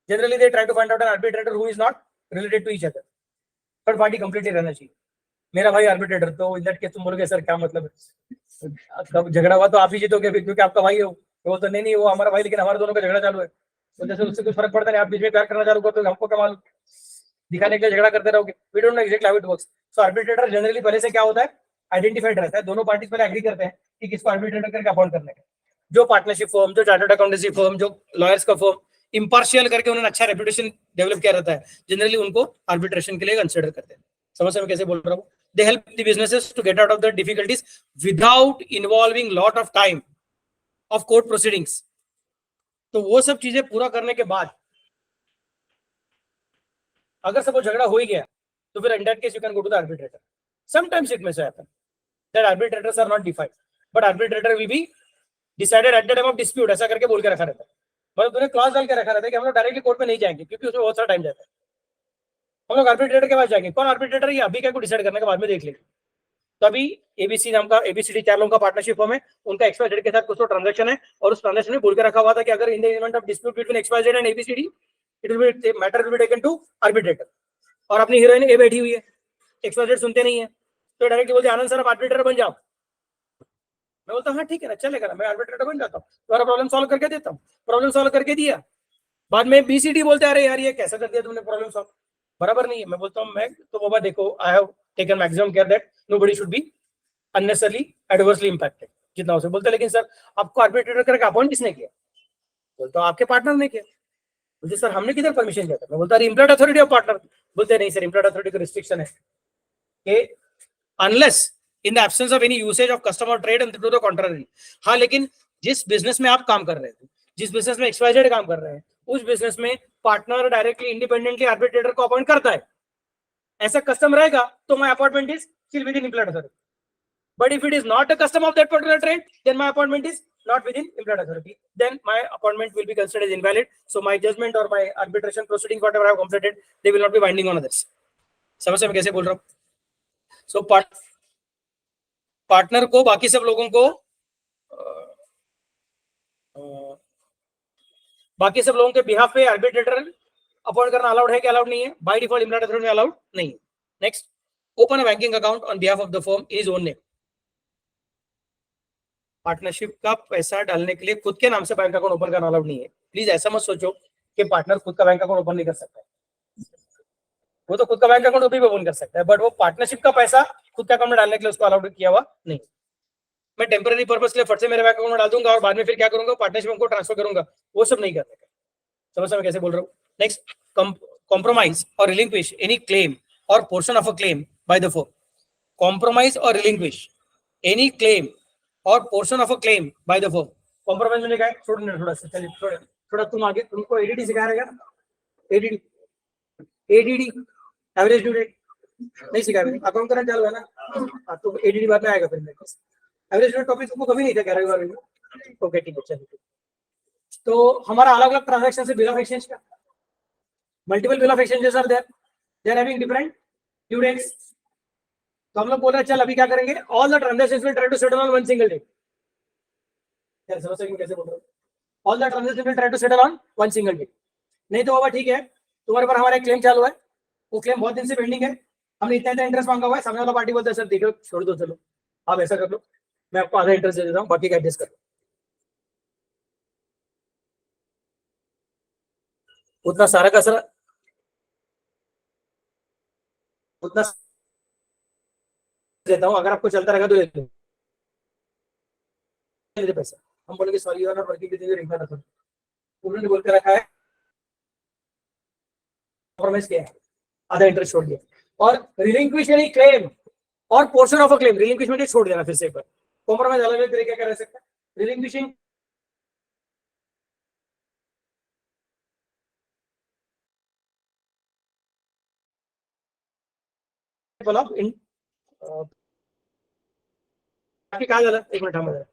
A: Generally they try to find out an arbitrator who is not related to each other, third party completely रहना चाहिए। मेरा भाई आर्बिट्रेटर, तो इन दैट केस तुम बोलोगे सर क्या मतलब है, कब झगड़ा हुआ तो आप ही जीतोगे क्योंकि आपका भाई हो। वो तो नहीं वो हमारा भाई, लेकिन हमारे दोनों का झगड़ा चालू है, तो जैसे उससे कुछ फर्क पड़ता नहीं, आप बीच में प्यार करना चालू करते हो, हमको क्या मालूम, दिखाने के लिए झगड़ा करते रहोगे। We don't know exactly how it works. So arbitrator generally पहले से क्या होता है, आइडेंटिफाइड रहता है, दोनों पार्टी पहले एग्री करते हैं कि किसको आर्बिट्रेटर करके अपॉइंट करने का। जो पार्टनरशिप फर्म, जो चार्टर्ड अकाउंटेंसी फर्म, जो लॉयर्स का फर्म इंपार्शियल करके उन्होंने अच्छा रेपुटेशन डेवलप किया रहता है, जनरली उनको आर्बिट्रेशन के लिए कंसिडर करते हैं। समझ में कैसे बोल रहा हूँ? They help the businesses to get out of the difficulties without involving lot of time of court proceedings. तो वो सब चीजें पूरा करने के बाद अगर सब झगड़ा हो ही गया तो फिर in that case you can go to the arbitrator. Sometimes it may happen that arbitrators are not defined, but arbitrator will be decided at the time of dispute, ऐसा करके बोल के रखा रहता है। मतलब तूने क्लॉज डाल के रखा रहता है कि हम लोग डायरेक्टली कोर्ट में नहीं जाएंगे क्योंकि उसमें बहुत सारा टाइम जाता है, हम लोग आर्बिट्रेटर के पास जाएंगे। कौन आर्बिट्रेटर है अभी क्या को डिसाइड करने के बाद में देख लेंगे। तो अभी एबीसी नाम का, एबीसीडी 4 लोगों का पार्टनरशिप फॉर्म है, उनका एक्सवाइजेड के साथ कुछ तो ट्रांजैक्शन है और उस ट्रांजैक्शन में बोल के रखा हुआ था कि अगर in the event of dispute between XYZ and ABCD it will be matter will be taken to arbitrator. और अपनी हीरोइन ए बैठी हुई है, एक्सवाइजेड सुनते नहीं है, तो डायरेक्टली बोलते आनंद सर आप आर्बिट्रेटर बन जाओ। मैं बोलता हूँ हाँ ठीक है ना, चलेगा ना, मैं आर्बिट्रेटर बन जाता हूँ, तुम्हारा प्रॉब्लम सॉल्व करके देता हूँ। प्रॉब्लम सॉल्व करके दिया, बाद में बीसीडी बोलते अरे यार ये कैसे कर दिया तुमने प्रॉब्लम सॉल्व, बराबर नहीं है। मैं बोलता हूँ मैं तो बाबा देखो I have taken maximum care that nobody should be unnecessarily adversely impacted जितना हो सके। बोलते लेकिन सर आपको आर्बिट्रेटर करके अपॉइंट किसने किया? बोलते आपके पार्टनर ने किया। बोलते सर हमने किधर परमिशन दिया था? मैं बोलता अरे इम्प्लॉयड अथॉरिटी ऑफ पार्टनर। बोलते नहीं सर इम्प्लॉयड अथॉरिटी का रिस्ट्रिक्शन है कि unless in the absence of any usage of customer trade and to the contrary. हाँ लेकिन जिस बिजनेस में आप काम कर रहे थे, जिस बिजनेस में एक्सवाइजेड काम कर रहे हैं, उस बिजनेस में पार्टनर डायरेक्टली इंडिपेंडेंटली आर्बिट्रेटर को अपॉइंट करता है, ऐसा कस्टम रहेगा तो my appointment is still with in employed authority. But if it is not a custom of that particular trade, then my appointment is not within employed authority. Then my appointment will be considered as invalid. So my judgment or my arbitration proceedings, whatever I have completed, they will not be binding on others. समझ में कैसे बोल रहा हूँ? So partner को बाकी सब लोगों को बाकी सब लोगों के बिहाफ पे आर्बिट्रेटर अपॉइंट करना अलाउड है कि अलाउड नहीं है? बाय डिफॉल्ट एम्प्लॉयड अथॉरिटी में अलाउड नहीं है। Next, open a banking account on behalf of the firm in his own name. Partnership का पैसा डालने के लिए खुद के नाम से बैंक अकाउंट ओपन करना अलाउड नहीं है। प्लीज ऐसा मत सोचो कि पार्टनर खुद का बैंक अकाउंट ओपन नहीं कर सकता है, वो तो खुद का बैंक अकाउंट भी ओपन कर सकता है, बट वो पार्टनरशिप का पैसा खुद का अकाउंट में डालने के लिए उसको अलाउड किया हुआ नहीं। मैं टेम्पररी पर्पस के लिए फट से मेरे बैंक अकाउंट में डाल दूंगा और बाद में फिर क्या करूंगा, पार्टनरशिप को ट्रांसफर करूंगा, वो सब नहीं करने का। समझ में कैसे बोल रहा हूँ? नेक्स्ट, कॉम्प्रोमाइज और रिलिंक्विश एनी क्लेम और portion of a claim bye the firm. Compromise और रिलिंक्विश एनी क्लेम और portion of a claim bye the firm. Compromise में क्या है? थोड़ा सा चलिए थोड़ा तुम आगे, तुमको एडीडी सिखाया रहेगा ना, ADD ADD average due date नहीं सिखाया, अकाउंट करना चालू है ना, तो एडीडी बाद में आएगा फिर मेरे पास। एवरेज ड्यू डेट टॉपिक तुमको कभी नहीं था क्या रविवार में? ओके ठीक है चलिए। तो हमारा अलग अलग ट्रांजैक्शन से बिल ऑफ एक्सचेंज का multiple bill of exchanges are there, they are having different due dates. तो हम लोग बोल रहे हैं चल अभी क्या करेंगे, all the transactions will try to settle on one single day. यार समझ सकते कैसे बोल रहे हो? All the transactions will try to settle on one single day. नहीं तो बाबा ठीक है तुम्हारे पर हमारा क्लेम चालू है, वो क्लेम बहुत दिन से पेंडिंग है, हमने इतना इंटरेस्ट मांगा हुआ है, सामने वाला पार्टी बोलता है सर देखो छोड़ दो, चलो आप ऐसा कर लो, मैं आपको आधा इंटरेस्ट दे देता हूँ, बाकी का एडजस्ट कर लो। उतना सारा का सारा उतना देता हूँ, अगर आपको चलता रहेगा तो ले दे पैसा। हम बोलेंगे sorry you are not working with your income authority, उन्होंने बोल के रखा है कॉम्प्रोमाइज किया है, आधा इंटरेस्ट छोड़ दिया। और रिलिंक्विश एनी क्लेम और पोर्शन ऑफ अ क्लेम रिलिंक्विशमेंट छोड़ देना फिर से एक बार कॉम्प्रोमाइज अलग अलग तरीके का रह सकता है रिलिंक्विशिंग बाकी कहा झालं एक मिनिट मध्ये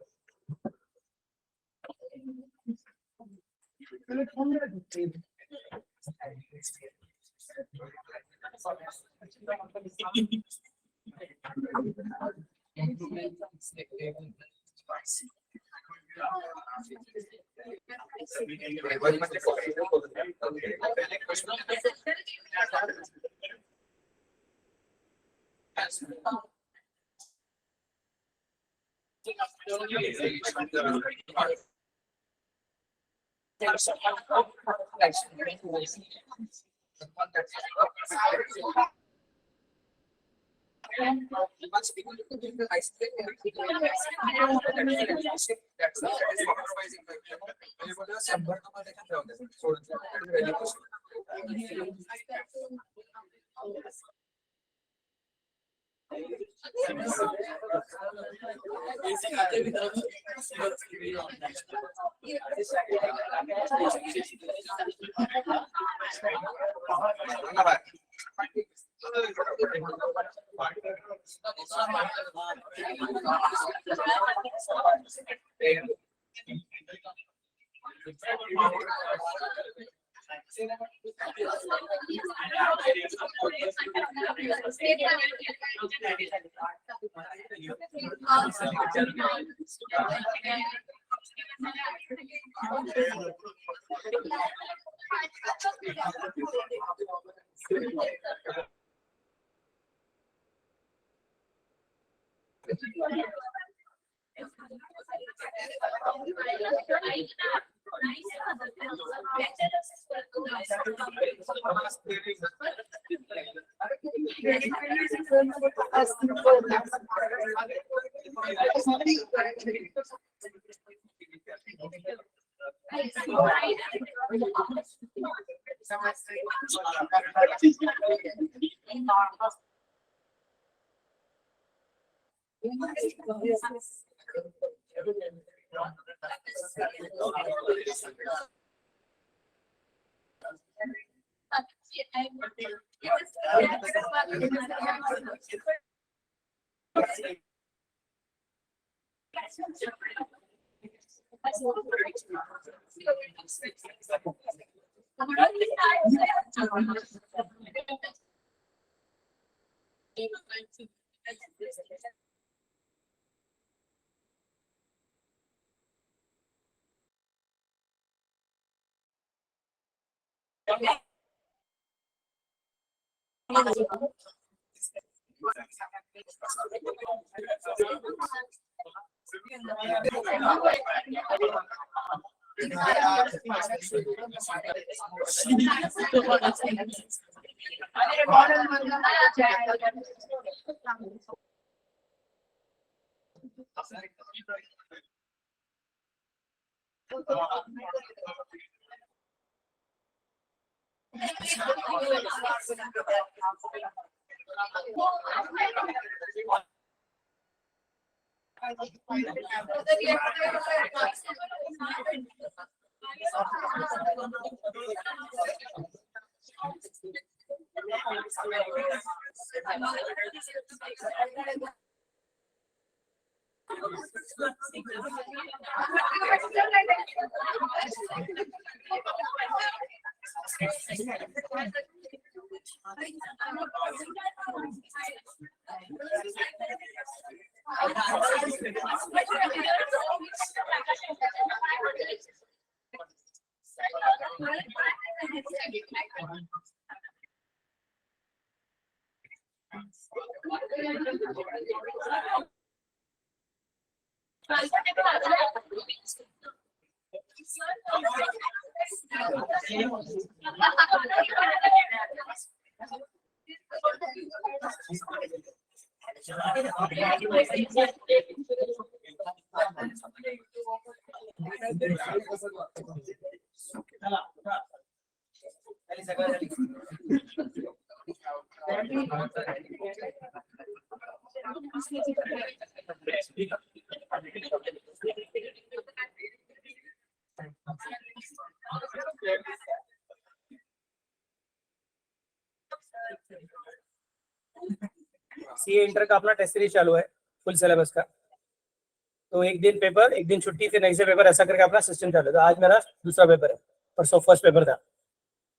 A: सीए इंटर का अपना टेस्ट सीरीज चालू है फुल सिलेबस का, तो एक दिन पेपर, एक दिन छुट्टी, फिर नेक्स्ट पेपर, ऐसा करके अपना सिस्टम चालू है। तो आज मेरा दूसरा पेपर है, परसों फर्स्ट पेपर था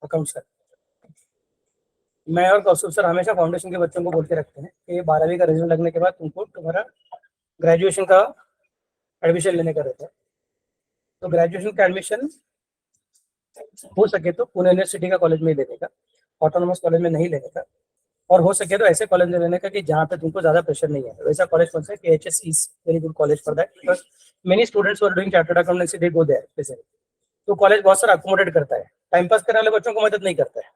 A: अकाउंट्स का। मैं और कौशल सर हमेशा फाउंडेशन के बच्चों को बोल के रखते हैं कि 12वीं का रिजल्ट लगने के बाद तुमको तुम्हारा ग्रेजुएशन का एडमिशन लेने का रहता है। तो ग्रेजुएशन का एडमिशन हो सके तो पुणे यूनिवर्सिटी का कॉलेज में ही लेने का, ऑटोनोमस कॉलेज में नहीं लेने का, और हो सके तो ऐसे कॉलेज में लेने का कि जहाँ पे तुमको ज्यादा प्रेशर नहीं है। वैसा कॉलेज कौन सा है? KHS is very good college for that, because many students are doing chartered accountancy, they go there. तो कॉलेज बहुत सारा अकोमोडेट करता है, टाइम पास करने वाले बच्चों को मदद नहीं करता है,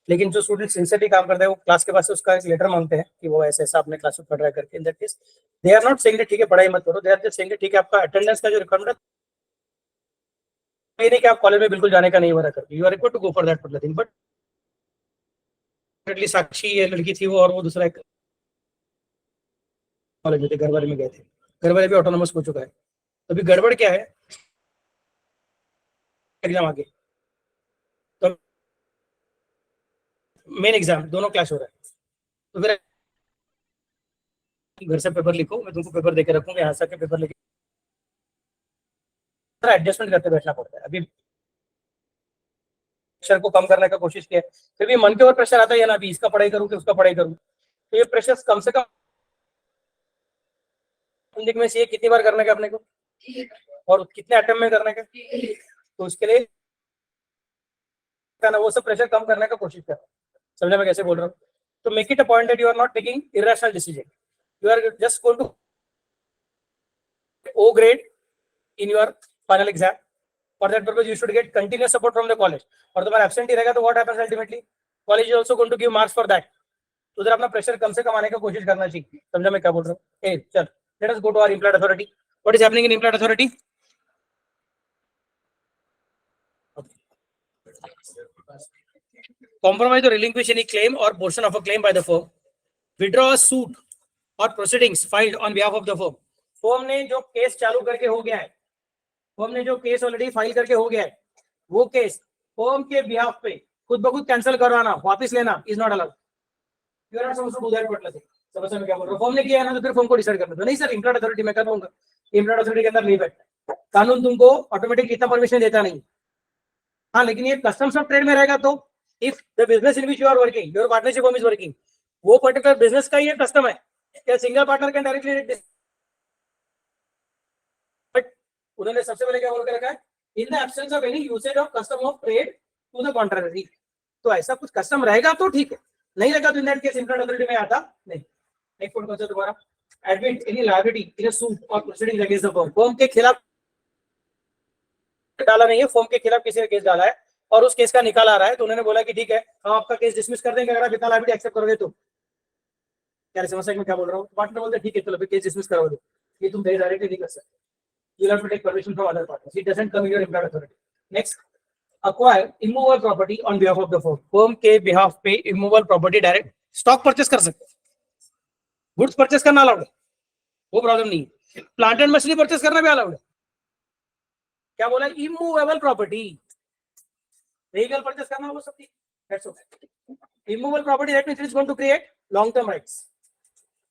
A: लेकिन जो स्टूडेंट सिंसियरली काम करते हैं वो क्लास के पास से उसका एक लेटर मांगते हैं कि वो ऐसे ऐसा अपने क्लास में पढ़ रहा है करके। In that case they are not saying ठीक है पढ़ाई मत करो, दे आर जस्ट सेइंग ठीक है आपका अटेंडेंस का जो रिक्वायरमेंट है, नहीं कि आप कॉलेज में बिल्कुल जाने का नहीं हो रहा करके, you are required to go for that particular thing. But Sakshi ये लड़की थी वो, और वो दूसरा एक कॉलेज में थे, घर वाले में गए थे, घर वाले भी ऑटोनोमस हो चुका है। तो अभी गड़बड़ क्या है, एग्जाम आगे तो मेन एग्जाम दोनों क्लास हो रहा है, तो फिर घर से पेपर लिखो, मैं तुमको पेपर देके रखूंगा, यहाँ से पेपर लेके एडजस्टमेंट करते बैठना पड़ता है। अभी प्रेशर को कम करने का कोशिश किया, फिर भी मन के और प्रेशर आता है ना, अभी इसका पढ़ाई करूँ कि उसका पढ़ाई करूँ। तो ये प्रेशर कम से कम जिंदगी में चाहिए कितनी बार करने का अपने को, और कितने अटेम्प्ट में करने का, तो उसके लिए वो सब प्रेशर कम करने का कोशिश कर। समझा मैं कैसे बोल रहा हूँ? तो make it a point that you are not taking irrational decision, you are just going to O grade in your final exam. For that purpose you should get continuous support from the college. और तुम्हारा absent ही रहेगा तो what happens ultimately? College is also going to give marks for that. तो उधर अपना pressure कम से कम आने का कोशिश करना चाहिए। समझा मैं क्या बोल रहा हूँ? Hey, चल, let us go to our employed authority. What is happening in employed authority? Compromise or relinquish any claim or portion of a claim by the firm. Withdraw a suit or proceedings filed on behalf of the firm. Firm ने जो case चालू करके हो गया है, firm ने जो case already file करके हो गया है, वो केस फर्म के बिहाफ पे खुद ब खुद कैंसिल करवाना, वापस लेना is not allowed. You are not supposed to do that particular thing. समझ में क्या बोल रहा हूं? फर्म ने किया है ना, तो फिर फर्म को डिसाइड करना। तो नहीं सर, एम्प्लॉयड अथॉरिटी में कर दूंगा, एम्प्लॉयड अथॉरिटी के अंदर नहीं बैठता, कानून तुमको ऑटोमेटिक इतना परमिशन देता नहीं। हाँ, लेकिन ये कस्टम्स ऑफ ट्रेड में रहेगा तो if the business in which you are working, your partnership firm is working, वो पर्टिकुलर बिजनेस का ये कस्टम है, क्या सिंगल पार्टनर कैन डायरेक्टली। उन्होंने सबसे पहले क्या बोल के रखा है, in the absence of any usage of custom of trade to the contrary. तो ऐसा कुछ कस्टम रहेगा तो ठीक है, नहीं रहेगा तो in that case employed authority में आता नहीं। एक पॉइंट कौन सा दोबारा, admit any liability in a suit or proceeding against the firm. Firm के खिलाफ डाला नहीं है, फर्म के खिलाफ किसी ने केस डाला है और उस केस का निकाल आ रहा है, तो उन्होंने बोला कि ठीक है हम आपका केस डिसमिस कर देंगे अगर आप इतना लायबिलिटी एक्सेप्ट करोगे तो। क्या समझ में क्या बोल रहा हूँ? पार्टनर बोलते ठीक है चलो केस डिसमिस करो दो, ये तुम डायरेक्टली नहीं कर सकते, you'll have to take permission from other partners. It doesn't come in your employed authority. Next, acquire immovable property on behalf of the firm. Firm के behalf पे immovable property direct stock purchase कर सकते, goods purchase करना allowed है, वो problem नहीं है। Plant and machinery purchase करना भी अलाउड है। क्या बोला? immovable property, vehicle परचेस करना वो सब ठीक, that's okay. Immovable property that means it is going to create long term rights.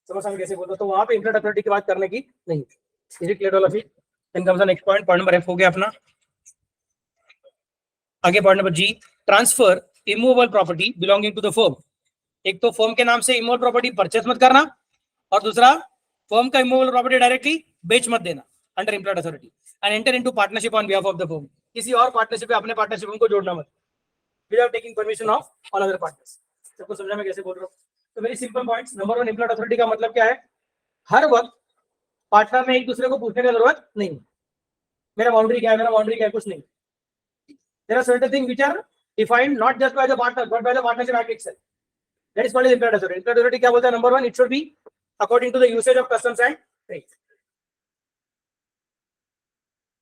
A: समझ हम कैसे बोलते, तो वहां पे employed authority की बात करने की नहीं। Is it clear all of it? Then comes the next point, point number F हो गया अपना। आगे point number G, transfer immovable property belonging to the firm. एक तो फर्म के नाम से इमूवेबल प्रॉपर्टी परचेस मत करना, और दूसरा फर्म का इमूवेबल प्रॉपर्टी डायरेक्टली बेच मत देना under employed authority. And enter into partnership on behalf of the firm. किसी और पार्टनरशिप पे अपने पार्टनरशिप को जोड़ना मत, without taking permission of all other partners. सबको समझा मैं कैसे बोल रहा हूँ? तो very simple points. Number 1, employed authority का मतलब क्या है? हर वक्त पार्टनर में एक दूसरे को पूछने की जरूरत नहीं, मेरा बाउंड्री क्या है, मेरा बाउंड्री क्या है, कुछ नहीं। There are certain things which are defined not just by the partner but by the partnership act itself. That is called as employed authority. Employed authority क्या बोलता है? Number 1, it should be according to the usage of customs and trade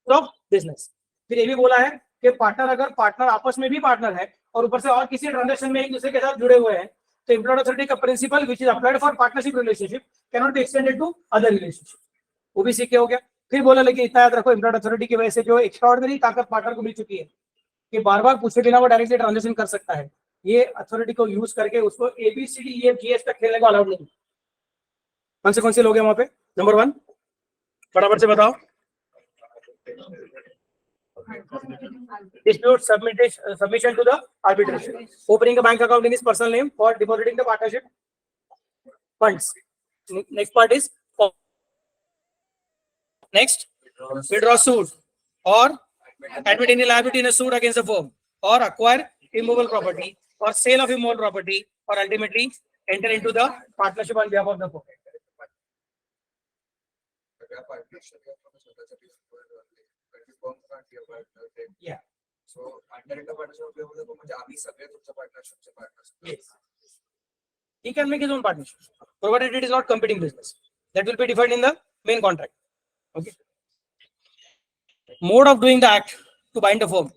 A: of business. फिर ये भी बोला है कि partner, अगर पार्टनर आपस में भी पार्टनर है और ऊपर से और किसी ट्रांजेक्शन में एक दूसरे के साथ जुड़े हुए हैं, तो एम्प्लॉयड अथॉरिटी का principle which is applied for partnership relationship can not be extended to other relationship. वो भी सीख के हो गया। फिर बोला लेकिन इतना याद रखो, इम्प्लॉयड अथॉरिटी की वजह से जो एक्स्ट्राऑर्डिनरी ताकत पार्टनर को मिल चुकी है कि बार बार पूछे बिना वो डायरेक्टली ट्रांजेक्शन कर सकता है, ये अथॉरिटी को यूज करके उसको ABCDEFGH तक खेलने को अलाउड नहीं। कौन से लोग हैं वहां पे? नंबर 1 फटाफट से बताओ। Dispute submission to the arbitration. Opening a bank account in his personal name for depositing the partnership funds. Next part is next withdraw suit or admit any liability in a suit against the firm or acquire immovable property or sale of immovable property or ultimately enter into the partnership on behalf of the firm. Yeah.
B: So under the partnership म्हणजे आम्ही सगळे तुमच्या पार्टनरशिपचे partners.
A: Yes. He can make his own partnership, provided it is not competing business. That will be defined in the main contract. Okay. Mode of doing the act to bind the firm.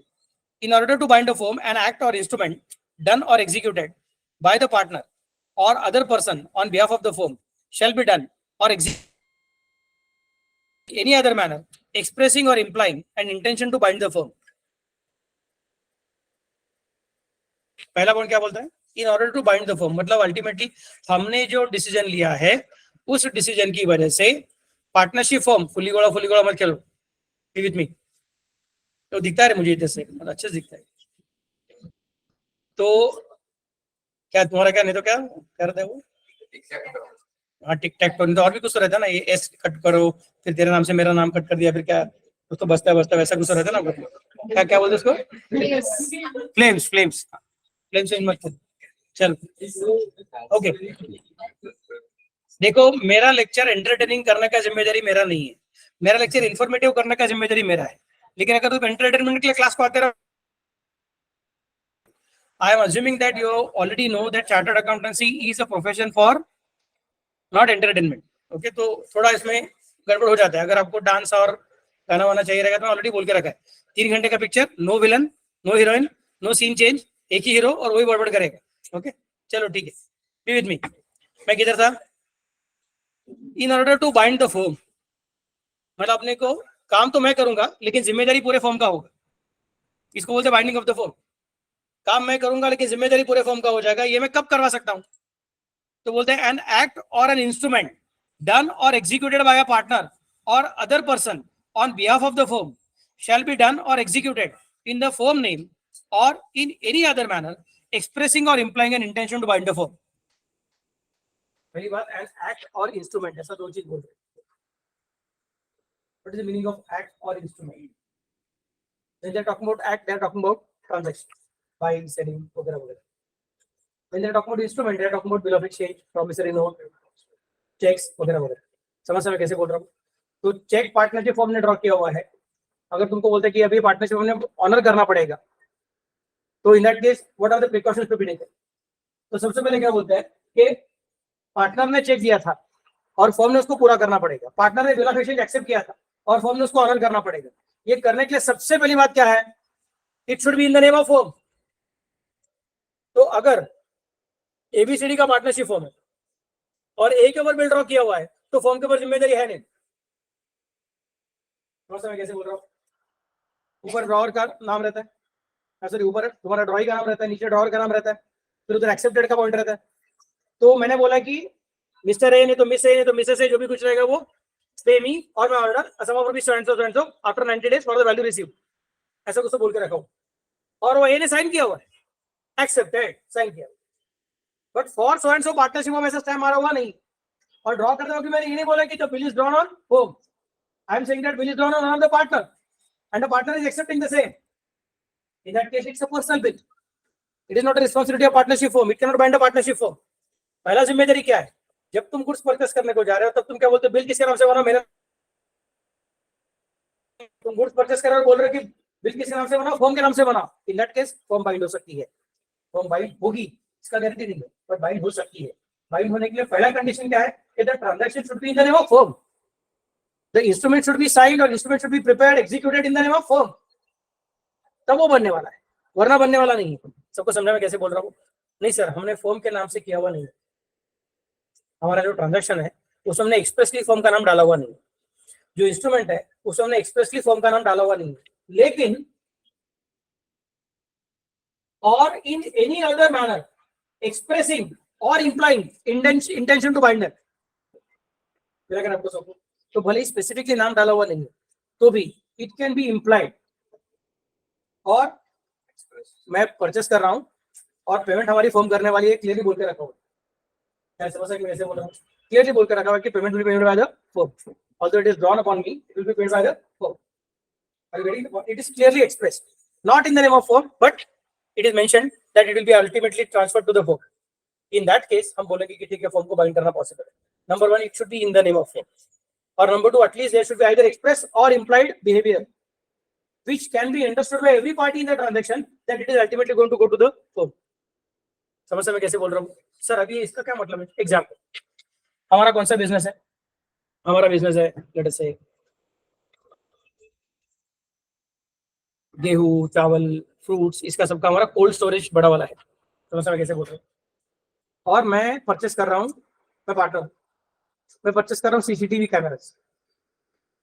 A: In order to bind a firm, an act or instrument done or executed by the partner or other person on behalf of the firm shall be done or executed in any other manner, expressing or implying an intention to bind the firm. पहला point क्या बोलता है? In order to bind the firm, मतलब ultimately हमने जो decision लिया है उस डिसीजन की वजह से पार्टनरशिप फर्म, फुली गोला मत खेलो, बी विद मी, तो दिखता है मुझे इधर से, मतलब अच्छे से दिखता है। तो क्या तुम्हारा क्या, नहीं तो क्या कर रहे वो? हाँ टिक टैक तो और भी कुछ तो रहता है ना, ये एस कट करो फिर तेरे नाम से मेरा नाम कट कर दिया, फिर क्या कुछ तो बचता है वैसा कुछ रहता है ना, क्या क्या बोलते उसको? फ्लेम्स मत करो। चलो ओके, देखो मेरा लेक्चर एंटरटेनिंग करने का जिम्मेदारी मेरा नहीं है, मेरा लेक्चर इंफॉर्मेटिव करने का जिम्मेदारी मेरा है। लेकिन अगर तुम एंटरटेनमेंट के लिए क्लास को आते रहो, I am assuming that you already know that chartered accountancy is a profession for not entertainment. Okay, तो थोड़ा इसमें गड़बड़ हो जाता है। अगर आपको डांस और गाना वाना चाहिए रहेगा तो ऑलरेडी बोल के रखा है 3 घंटे का picture, no villain, no heroine, no scene change, एक ही हीरो और वही बड़बड़ करेगा। ओके चलो ठीक है, बी विद मी। मैं किधर था? In order to bind the firm, मतलब अपने को काम तो मैं करूंगा लेकिन जिम्मेदारी पूरे फर्म का होगा, इसको बोलते हैं बाइंडिंग ऑफ द फर्म। काम मैं करूंगा लेकिन जिम्मेदारी पूरे फर्म का हो जाएगा। ये मैं कब करवा सकता हूं? तो बोलते हैं an act or an instrument done or executed by a partner or other person on behalf of the firm shall be done or executed in the firm name or in any other manner expressing or implying an intention to bind the firm. पहली बात, N act और instrument, ऐसा दो चीज बोल रहे हैं। What is the meaning of act or instrument? When they are talking about act, they are talking about transaction, buying, selling, वगैरह वगैरह। When they are talking about instrument, they are talking about bill of exchange, promissory note, checks वगैरह वगैरह। समझ में कैसे बोल रहा हूँ? तो चेक पार्टनरशिप फॉर्म ने ड्रॉ किया हुआ है, अगर तुमको बोलते हैं कि अभी पार्टनरशिप हमने ऑनर करना पड़ेगा, तो in that case what are the precautions to be taken? तो सबसे पहले क्या बोलता है कि पार्टनर ने चेक दिया था और फर्म ने उसको पूरा करना पड़ेगा। पार्टनर ने बिल ऑफ एक्सचेंज एक्सेप्ट किया था और फर्म ने उसको ऑनर करना पड़ेगा। ये करने के लिए सबसे पहली बात क्या है? It should be in the name of firm. तो अगर एबीसीडी का पार्टनरशिप फर्म है और ए के ऊपर बिल ड्रॉ किया हुआ है तो फर्म के ऊपर जिम्मेदारी है नहीं। मैं कैसे बोल रहा हूँ? ऊपर ड्रॉवर का नाम रहता है, सॉरी ऊपर तुम्हारा ड्रॉइंग का नाम रहता है, नीचे ड्रॉवर का नाम रहता है, फिर उधर एक्सेप्टेड का पॉइंट रहता है। तो मैंने बोला कि मिस्टर ए नहीं तो मिस ए नहीं तो मिसेस ए, जो भी कुछ रहेगा वो पे मी और मैं order sum of rupees so and so after 90 days for the value receive, ऐसा कुछ तो बोल के रखा हूं और वो ए ने साइन किया हुआ है, एक्सेप्टेड, साइन किया। But for so and so partnership में ऐसा स्टैम्प मारा हुआ नहीं। और ड्रॉ करते वक्त मैंने ये नहीं बोला कि the bill is drawn on home, I am saying that bill is drawn on the partner and the partner is accepting the same. In that case it's a personal bill, it is not a responsibility of partnership firm, it can not bind a partnership firm. पहला जिम्मेदारी क्या है? जब तुम goods purchase करने को जा रहे हो तब तुम क्या बोलते हो? बिल किसके नाम से बना? मेरा। तुम गुड्स परचेस कर रहे हो, बोल रहे हो कि बिल किसके नाम से बना? फर्म के नाम से बना। इन दैट केस फर्म बाइंड हो सकती है, फर्म बाइंड होगी, इसका गारंटी नहीं है, बट बाइंड हो सकती है। बाइंड होने के लिए पहला कंडीशन क्या है कि the transaction should be in the name of firm, the instrument should be signed or instrument should be prepared executed in the name of firm, तब वो बनने वाला है, वरना बनने वाला नहीं है। सबको समझा मैं कैसे बोल रहा हूँ? नहीं सर, हमने फर्म के नाम से किया हुआ नहीं, हमारा जो ट्रांजैक्शन है उसमें हमने एक्सप्रेसली फर्म का नाम डाला हुआ नहीं। जो इंस्ट्रूमेंट है उसमें हमने एक्सप्रेसली फर्म का नाम डाला हुआ नहीं है, लेकिन और in any other manner expressing or इंप्लाइंग intention to binder, आपको सब तो भले ही स्पेसिफिकली नाम डाला हुआ नहीं है तो भी इट कैन बी इम्प्लाइड, और मैं परचेस कर रहा हूं और पेमेंट हमारी फर्म करने वाली है, क्लियरली बोल के रखा हुआ है, समझ सकते वैसे बोल रहा हूँ, क्लियरली बोल के रखा हुआ है कि payment will be paid by the firm, although it is drawn upon me, it will be paid by the firm. Are you getting the point? It is clearly expressed, not in the name of firm, but it is mentioned that it will be ultimately transferred to the firm. In that case, हम बोलेंगे कि ठीक है firm को bind करना possible है. Number one, it should be in the name of firm. Or number two, at least there should be either express or implied behavior, which can be understood by every party in the transaction that it is ultimately going to go to the firm. समझ मैं कैसे बोल रहा हूँ sir? अभी इसका क्या मतलब है? एग्जाम्पल, हमारा कौन सा बिजनेस है? हमारा बिजनेस है लेट अस से गेहूं, चावल, फ्रूट्स, इसका सबका हमारा कोल्ड स्टोरेज बड़ा वाला है, समझ मैं कैसे बोल रहा हूँ? और मैं परचेस कर रहा हूँ, मैं पार्टनर, मैं परचेस कर रहा हूँ CCTV cameras,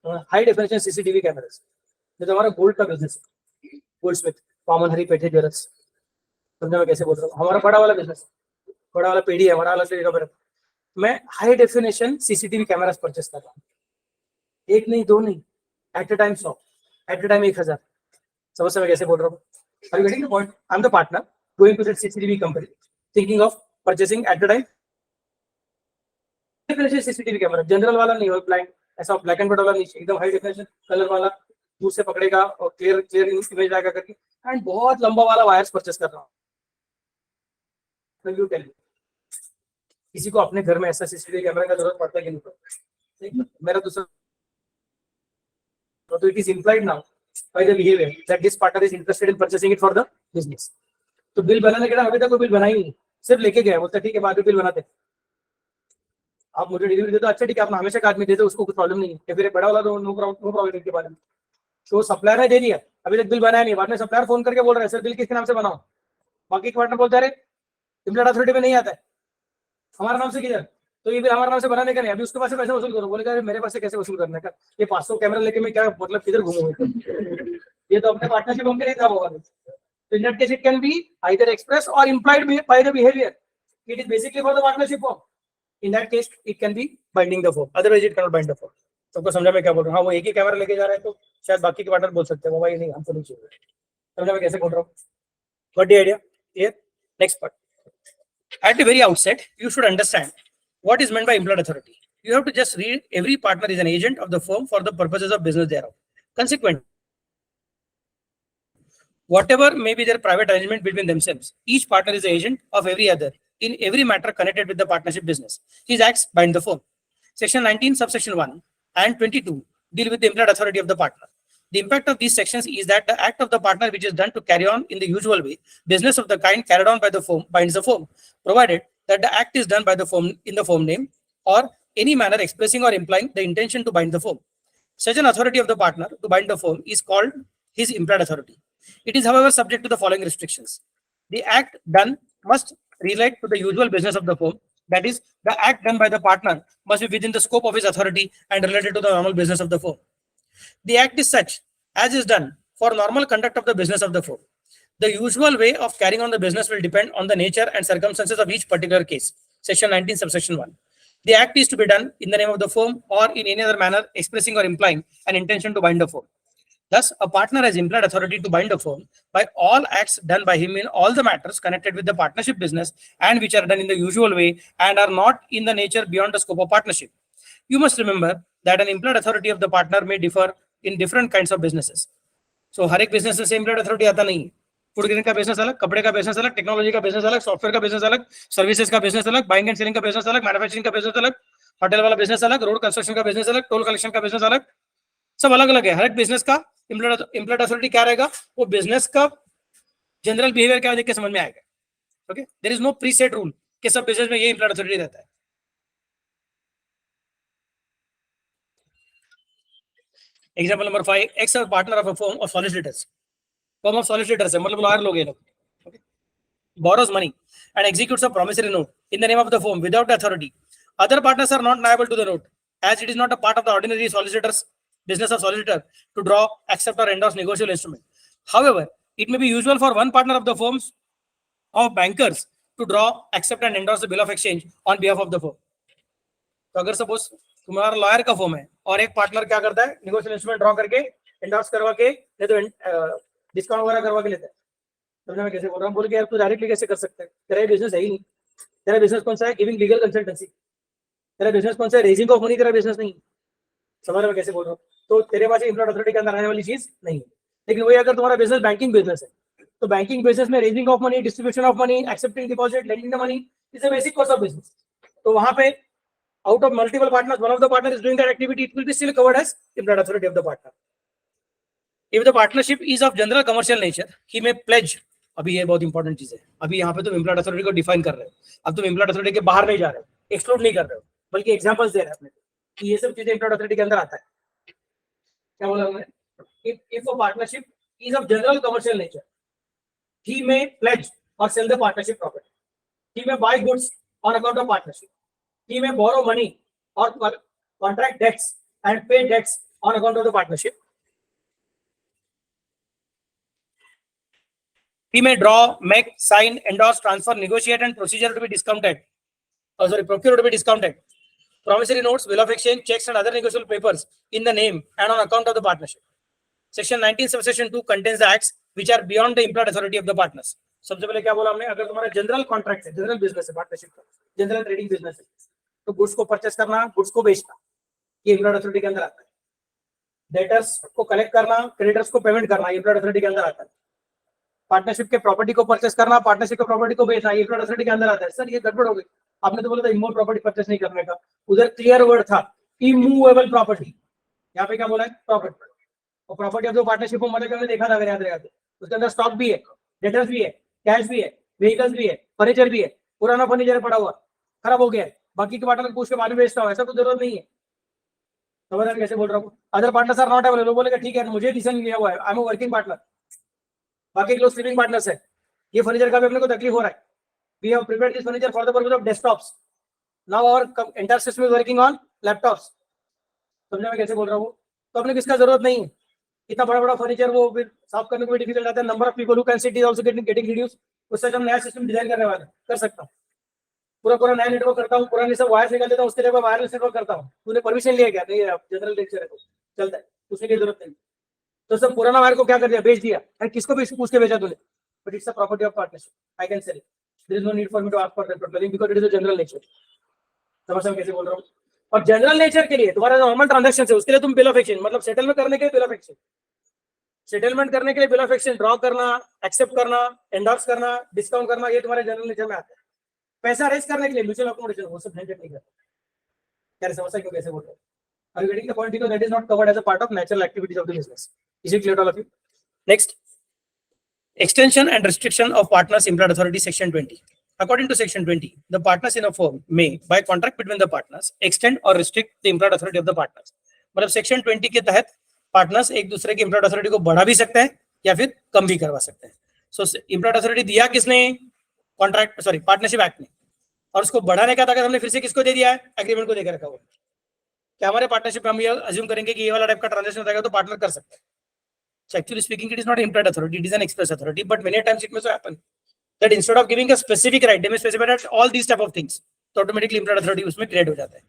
A: high definition CCTV cameras, जो हमारा गोल्ड का बिजनेस है, गोल्ड स्मिथ, कॉमन हरी पेठे ज्वेलर्स, समझा मैं कैसे बोल रहा हूँ? हमारा बड़ा वाला बिजनेस, बड़ा वाला पेढ़ी है हमारा, अलग तरीके का, मैं high definition CCTV cameras purchase कर रहा हूँ, एक नहीं दो नहीं, at a time 100, at a time 1000, समझ मैं कैसे बोल रहा हूँ? Are you getting the point? I'm the partner going to that CCTV company, thinking of purchasing at the time CCTV camera, general वाला नहीं हो, ब्लैक, ऐसा ब्लैक एंड व्हाइट वाला नहीं, एकदम हाई डेफिनेशन कलर वाला, दूर से पकड़ेगा और क्लियर इमेज आएगा करके, एंड बहुत लंबा वाला वायर्स परचेस कर रहा हूँ. यू टेल, किसी को अपने घर में ऐसा सीसीटीवी कैमरा का जरूरत पड़ता है कि नहीं? मेरा दूसरा, तो it is implied now by the behavior that this partner is interested in purchasing it for the business. तो बिल बनाने के लिए अभी तक कोई बिल बना ही नहीं, सिर्फ लेके गया, बोलता ठीक है बाद में बिल बनाते, आप मुझे डिलीवरी दे दो, अच्छा ठीक है, आप हमेशा का आदमी दे दो, उसको कुछ प्रॉब्लम नहीं है, फिर बड़ा वाला तो नो प्रॉब्लम के बारे में. तो सप्लायर ने दे दिया, अभी तक बिल बनाया नहीं, बाद में सप्लायर फोन करके बोल रहा है सर बिल किसके नाम से बनाओ, बाकी पार्टनर बोलता है इम्प्लॉयड अथॉरिटी में नहीं आता है, हमारा नाम से किधर, तो ये बिल हमारे नाम से बनाने का नहीं, अभी उसके पास से पैसे वसूल करो, बोलेगा मेरे पास से कैसे वसूल करने का, ये 500 कैमरा लेके मैं क्या मतलब किधर घूमूंगा, ये तो अपने पार्टनरशिप होंगे नहीं था होगा. So in that case, it can be either expressed or implied by the behavior. It is basically for the partnership form. In that case, it can be binding the form. Otherwise, it cannot bind the form. सबको समझा मैं क्या बोल रहा हूँ? हाँ, वो एक ही कैमरा लेके जा रहा है तो शायद बाकी के पार्टनर बोल सकते हैं वो भाई नहीं हमको नहीं चाहिए, समझा मैं कैसे बोल रहा हूँ? Got the idea? Here, next part. At the very outset, you should understand what is meant by implied authority. You have to just read every partner is an agent of the firm for the purposes of business thereof. Consequently, whatever may be their private arrangement between themselves, each partner is the agent of every other in every matter connected with the partnership business. His acts bind the firm. Section 19, subsection 1 and 22 deal with the implied authority of the partner. The impact of these sections is that the act of the partner which is done to carry on in the usual way business of the kind carried on by the firm binds the firm, provided that the act is done by the firm in the firm name or any manner expressing or implying the intention to bind the firm. Such an authority of the partner to bind the firm is called his implied authority. It is, however, subject to the following restrictions. The act done must relate to the usual business of the firm. That is, the act done by the partner must be within the scope of his authority and related to the normal business of the firm. The act is such as is done for normal conduct of the business of the firm. The usual way of carrying on the business will depend on the nature and circumstances of each particular case. Section 19, subsection 1. The act is to be done in the name of the firm or in any other manner expressing or implying an intention to bind the firm. Thus, a partner has implied authority to bind a firm by all acts done by him in all the matters connected with the partnership business and which are done in the usual way and are not in the nature beyond the scope of partnership. You must remember that an implied authority of the partner may differ in different kinds of businesses. So, हर एक business से implied authority आता नहीं है. Food grain का business अलग, कपड़े का business अलग, टेक्नोलॉजी का बिजनेस अलग, सॉफ्टवेयर का बिजनेस अलग, सर्विसेज का बिजनेस अलग, बाइंग एंड सेलिंग का बिजनेस अलग, मैन्युफैक्चरिंग का बिजनेस अलग, होटल वाला बिजनेस अलग, रोड कंस्ट्रक्शन का बिजनेस अलग, टोल कलेक्शन का बिजनेस अलग, सब अलग अलग है. हर एक बिजनेस का इम्प्लॉयड अथॉरिटी क्या रहेगा, वो बिजनेस का जनरल बिहेवियर क्या देख के समझ में आएगा. Okay, there is no preset rule कि सब बिजनेस में ये इम्प्लॉयड अथॉरिटी रहता है. Example number 5, X a partner of a firm of solicitors. Firm of solicitors है मतलब लॉयर लोग हैं लोग. Okay, borrows money and executes a promissory note in the name of the firm without authority. Other partners are not liable to the note as it is not a part of the ordinary solicitors business of solicitor to draw, accept or endorse negotiable instrument. However, it may be usual for one partner of the firms of bankers to draw, accept and endorse the bill of exchange on behalf of the firm. तो अगर suppose तुम्हारा lawyer का form है और एक partner क्या करता है, नेगोशिएबल इंस्ट्रूमेंट ड्रॉ करके एंडोर्स करवा के नहीं तो डिस्काउंट वगैरह करवा के लेता है. समझा मैं कैसे बोल रहा हूँ? बोल के यार तू डायरेक्टली कैसे कर सकता है, तेरा बिजनेस है ही नहीं. तेरा बिजनेस कौन सा है? Giving legal consultancy. तेरा बिजनेस कौन सा है? Raising of money. तेरा बिजनेस नहीं. समझ रहे मैं कैसे बोल रहा हूँ? तो तेरे पास इम्प्लॉयड अथॉरिटी के अंदर आने वाली चीज नहीं है. लेकिन वही अगर तुम्हारा बिजनेस बैंकिंग बिजनेस है तो बैंकिंग बिजनेस में raising of money, distribution of money, accepting deposit, lending the money is a basic course of business. तो वहां पे out of multiple partners, one of the partner is doing that activity, it will be still covered as implied authority of the partner. If the partnership is of general commercial nature, he may pledge. अभी ये बहुत important चीज है. अभी यहाँ पे तुम employed authority को डिफाइन कर रहे हो. अब तुम इम्प्लॉयड अथॉरिटी के बाहर नहीं जा रहे हो, एक्सक्लूड नहीं कर रहे हो, बल्कि एग्जांपल्स दे रहे हो अपने कि ये सब चीजें इम्प्लॉयड अथॉरिटी के अंदर आता है. क्या बोला हमने? If a partnership is of general commercial nature, he may pledge or sell the partnership property. He may buy goods on account of partnership. He may borrow money or contract debts and pay debts on account of the partnership. He may draw, make, sign, endorse, transfer, negotiate, and procedure to be discounted. Procure to be discounted. Promissory notes, bill of exchange, checks, and other negotiable papers in the name and on account of the partnership. Section 19 subsection 2 contains the acts which are beyond the implied authority of the partners. सबसे पहले क्या बोला हमने? अगर तुम्हारा general contract है, general business है, partnership का जनरल ट्रेडिंग बिजनेस है, तो गुड्स को परचेस करना, गुड्स को बेचना, ये इम्प्लॉयड अथॉरिटी के अंदर आता है. डेटर्स को कलेक्ट करना, क्रेडिटर्स को पेमेंट करना, ये इम्प्लॉयड अथॉरिटी के अंदर आता है. पार्टनरशिप के प्रॉपर्टी को परचेस करना, पार्टनरशिप के प्रॉपर्टी को बेचना, ये इम्प्लॉयड अथॉरिटी के अंदर आता है. सर ये गड़बड़ हो गई, आपने तो बोला था इमूवेबल प्रॉपर्टी परचेस नहीं करने का, उधर क्लियर वर्ड था इमूवेबल प्रॉपर्टी, यहाँ पे क्या बोला है? प्रॉपर्टी. और प्रॉपर्टी ऑफ द पार्टनरशिप को मतलब हमने देखा था, अगर याद रहेगा तो उसके अंदर स्टॉक भी है, डेटर्स भी है, कैश भी है, व्हीकल्स भी है, फर्नीचर भी है. पुराना फर्नीचर पड़ा हुआ खराब हो गया है, बाकी के पार्टनर पूछ के बाद में बेचता हूँ, ऐसा तो जरूरत नहीं है. समझ रहे कैसे बोल रहा हूँ? Other partners are not available. बोलेगा ठीक है मुझे डिसीजन लिया हुआ है, I am a working partner, बाकी लोग स्लीपिंग पार्टनर्स है, ये फर्नीचर का भी अपने को तकलीफ हो रहा है. We have prepared this furniture for the purpose of desktops. Now our entire system is working on laptops. समझ में कैसे बोल रहा हूँ? तो अपने को इसका जरूरत नहीं है. इतना बड़ा बड़ा फर्नीचर वो फिर साफ करने को भी डिफिकल्ट आता है. Number of people who can sit is also getting reduce. उससे हम नया सिस्टम डिजाइन करने वाले कर सकता हूँ. पूरा नया नेटवर्क करता हूँ, पुराने सब वायर निकाल देता हूँ, उसके लिए वायरलेस नेटवर्क करता हूँ. तूने परमिशन लिया क्या? नहीं, जनरल लेक्चर है तो चलता है, उसकी कोई जरूरत नहीं. तो सब पुराना वायर को क्या कर दिया? बेच दिया. अरे किसको भी पूछ के बेचा तूने? But it's a property of partnership, I can sell it. There is no need for me to ask for that property because it is a general nature. समझ में कैसे बोल रहा हूँ? और जनरल नेचर के लिए तुम्हारा नॉर्मल ट्रांजैक्शन है, उसके लिए तुम बिल ऑफ एक्सचेंज मतलब सेटलमेंट करने के लिए बिल ऑफ एक्सचेंज, सेटलमेंट करने के लिए बिल ऑफ एक्सचेंज ड्रॉ करना, एक्सेप्ट करना, एंडोर्स करना, डिस्काउंट करना, ये तुम्हारे जनरल नेचर में आता है. पैसा रेज करने के लिए म्यूचुअल अकोमोडेशन, वो सब झंझट नहीं करता. क्या समझ क्यों कैसे बोल रहे हो? Are you getting the point? Because that is not covered as a part of natural activities of the business. Is it clear to all of you? Next, extension and restriction of partners implied authority, section 20. According to section 20, the partners in a firm may, by contract between the partners, extend or restrict the implied authority of the partners. मतलब section 20 के तहत partners एक दूसरे की implied authority को बढ़ा भी सकते हैं या फिर कम भी करवा सकते हैं. So implied authority दिया किसने? कॉन्ट्रैक्ट पार्टनरशिप एक्ट ने. और उसको बढ़ाने का ताकत हमने फिर से किसको दे दिया है? एग्रीमेंट को देकर रखा हुआ. क्या हमारे पार्टनरशिप में हम ये अज्यूम करेंगे कि ये वाला टाइप का ट्रांजैक्शन होता है तो पार्टनर कर सकते हैं. So actually speaking, it is not implied authority, it is an express authority, but many times it may so happen that instead of giving a specific right, they may specify that all these type of things, तो automatically implied authority उसमें create हो जाता है.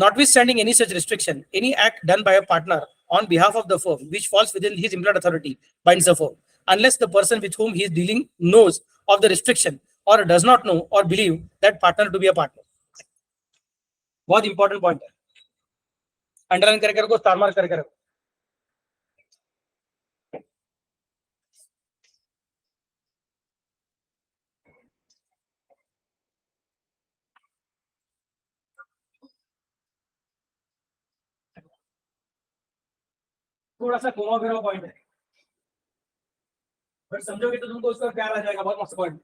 A: Notwithstanding any such restriction, any act done by a partner on behalf of the firm which falls within his implied authority binds the firm, unless the person with whom he is dealing knows of the restriction or does not know or believe that partner to be a partner. बहुत important point है, underline करके रखो, star mark करके रखो. थोड़ा सा घुमा फिरा पॉइंट है, बट समझोगे तो तुमको उसका प्यार आ जाएगा. बहुत मस्त पॉइंट.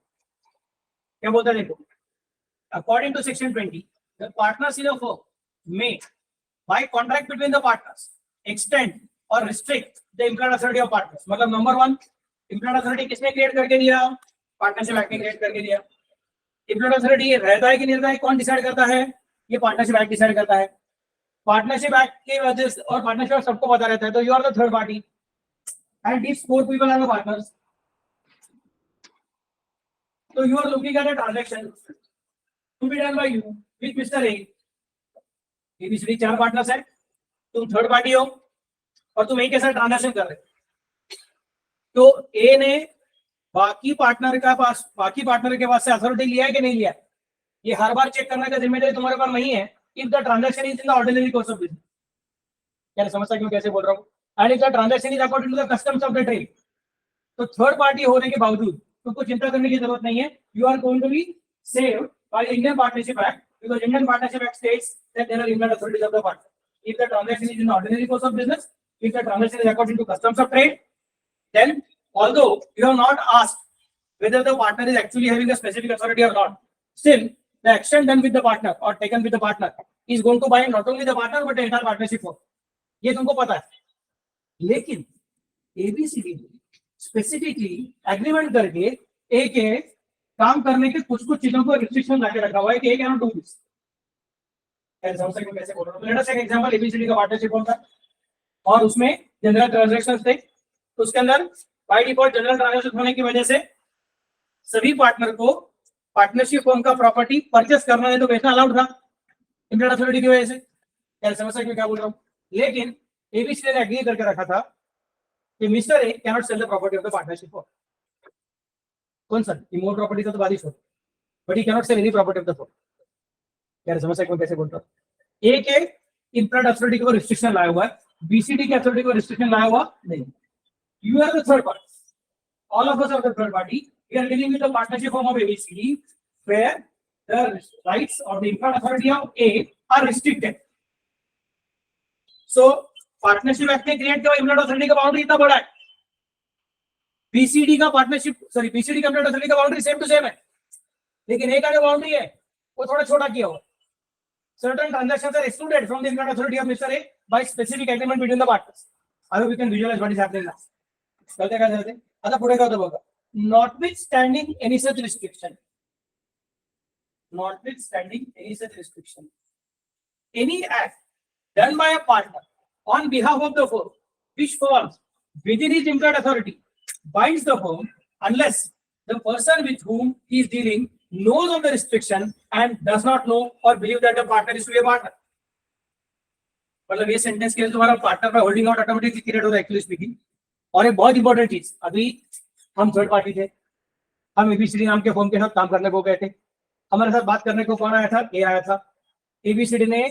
A: क्या बोलता है देखो, according to section 20, the partners in a firm may, by contract between the partners, extend or restrict the implied authority of partners. मतलब नंबर 1, implied authority किसने क्रिएट करके दिया? पार्टनरशिप एक्ट ने क्रिएट करके दिया. implied authority रहता है कि नहीं रहता है, कौन डिसाइड करता है? ये पार्टनरशिप एक्ट डिसाइड करता है. पार्टनरशिप एक्ट के वजह से और पार्टनरशिप सबको पता रहता है, तो you are the third party and these 4 people are the partners. So you are looking at a transaction to be done by you with Mr. A. ABCD 4 partners है, तुम थर्ड पार्टी हो और तुम एक ऐसा ट्रांजैक्शन कर रहे हो, तो ए ने बाकी पार्टनर के पास से अथॉरिटी लिया है कि नहीं लिया है, ये हर बार चेक करने का जिम्मेदारी तुम्हारे पास नहीं है. If the transaction is in the ordinary course of business, क्या समझता क्यों कैसे बोल रहा हूँ, and if the transaction is according to the customs of the trade, तो थर्ड पार्टी होने के बावजूद तुमको चिंता करने की जरूरत नहीं है. You are going to be saved by Indian partnership act, because Indian partnership act states that there are limited authorities of the partner. If the transaction is in ordinary course of business, if the transaction is according to customs of trade, then although you have not asked whether the partner is actually having a specific authority or not, still the action done with the partner or taken with the partner is going to bind not only the partner but the entire partnership firm. ये तुमको पता है. लेकिन ABCD specifically agreement करके ए के काम करने के कुछ चीजों को रिस्ट्रिक्शन लाके रखा हुआ है कि A can not do this. कैसे बोल रहा हूँ, let us take example. ABCD का पार्टनरशिप होता है और उसमें जनरल ट्रांजैक्शंस थे, तो उसके अंदर बाय डिफॉल्ट जनरल ट्रांजैक्शन होने की वजह से सभी पार्टनर को पार्टनरशिप फर्म का प्रॉपर्टी परचेस करना है तो बेचना अलाउड था इंडियन अथॉरिटी की वजह से. क्या समझ में क्या बोल रहा हूँ. लेकिन एबीसी ने एग्री करके रखा था कि mister A can not sell the property of the partnership firm. कौन सा इमोल प्रॉपर्टी का तो बात ही छोड़, but he can not sell any property of the firm. क्या समझ में कैसे बोल रहा हूँ. ए के इंप्लाइड अथॉरिटी को रिस्ट्रिक्शन लाया हुआ है, बीसीडी के अथॉरिटी को रिस्ट्रिक्शन लाया हुआ नहीं. You are the third party. All of us are the third party. We are dealing with the partnership form of ABCD, where the rights of the implied authority of A are restricted. So, partnership act ने create किया implied authority का boundary इतना बड़ा है. BCD का BCD का implied authority का boundary same to same है. लेकिन A का जो boundary है, वो थोड़ा छोटा किया हुआ. Certain transactions are excluded from the implied authority of Mr. A by specific agreement between the partners. I hope you can visualize what is happening now. चलते क्या चलते आता पुढे काय होतं बघा. Notwithstanding any such restriction, any act done by a partner on behalf of the firm which falls within his implied authority binds the firm unless the person with whom he is dealing knows of the restriction and does not know or believe that the partner is to be a partner. मतलब ये sentence के तुम्हारा partner का holding out automatically create होता है actually speaking. और एक बहुत इंपॉर्टेंट चीज, अभी हम थर्ड पार्टी थे, हम एबीसीडी नाम के फर्म के साथ काम करने को गए थे, हमारे साथ बात करने को कौन आया था, ए आया था. एबीसीडी ने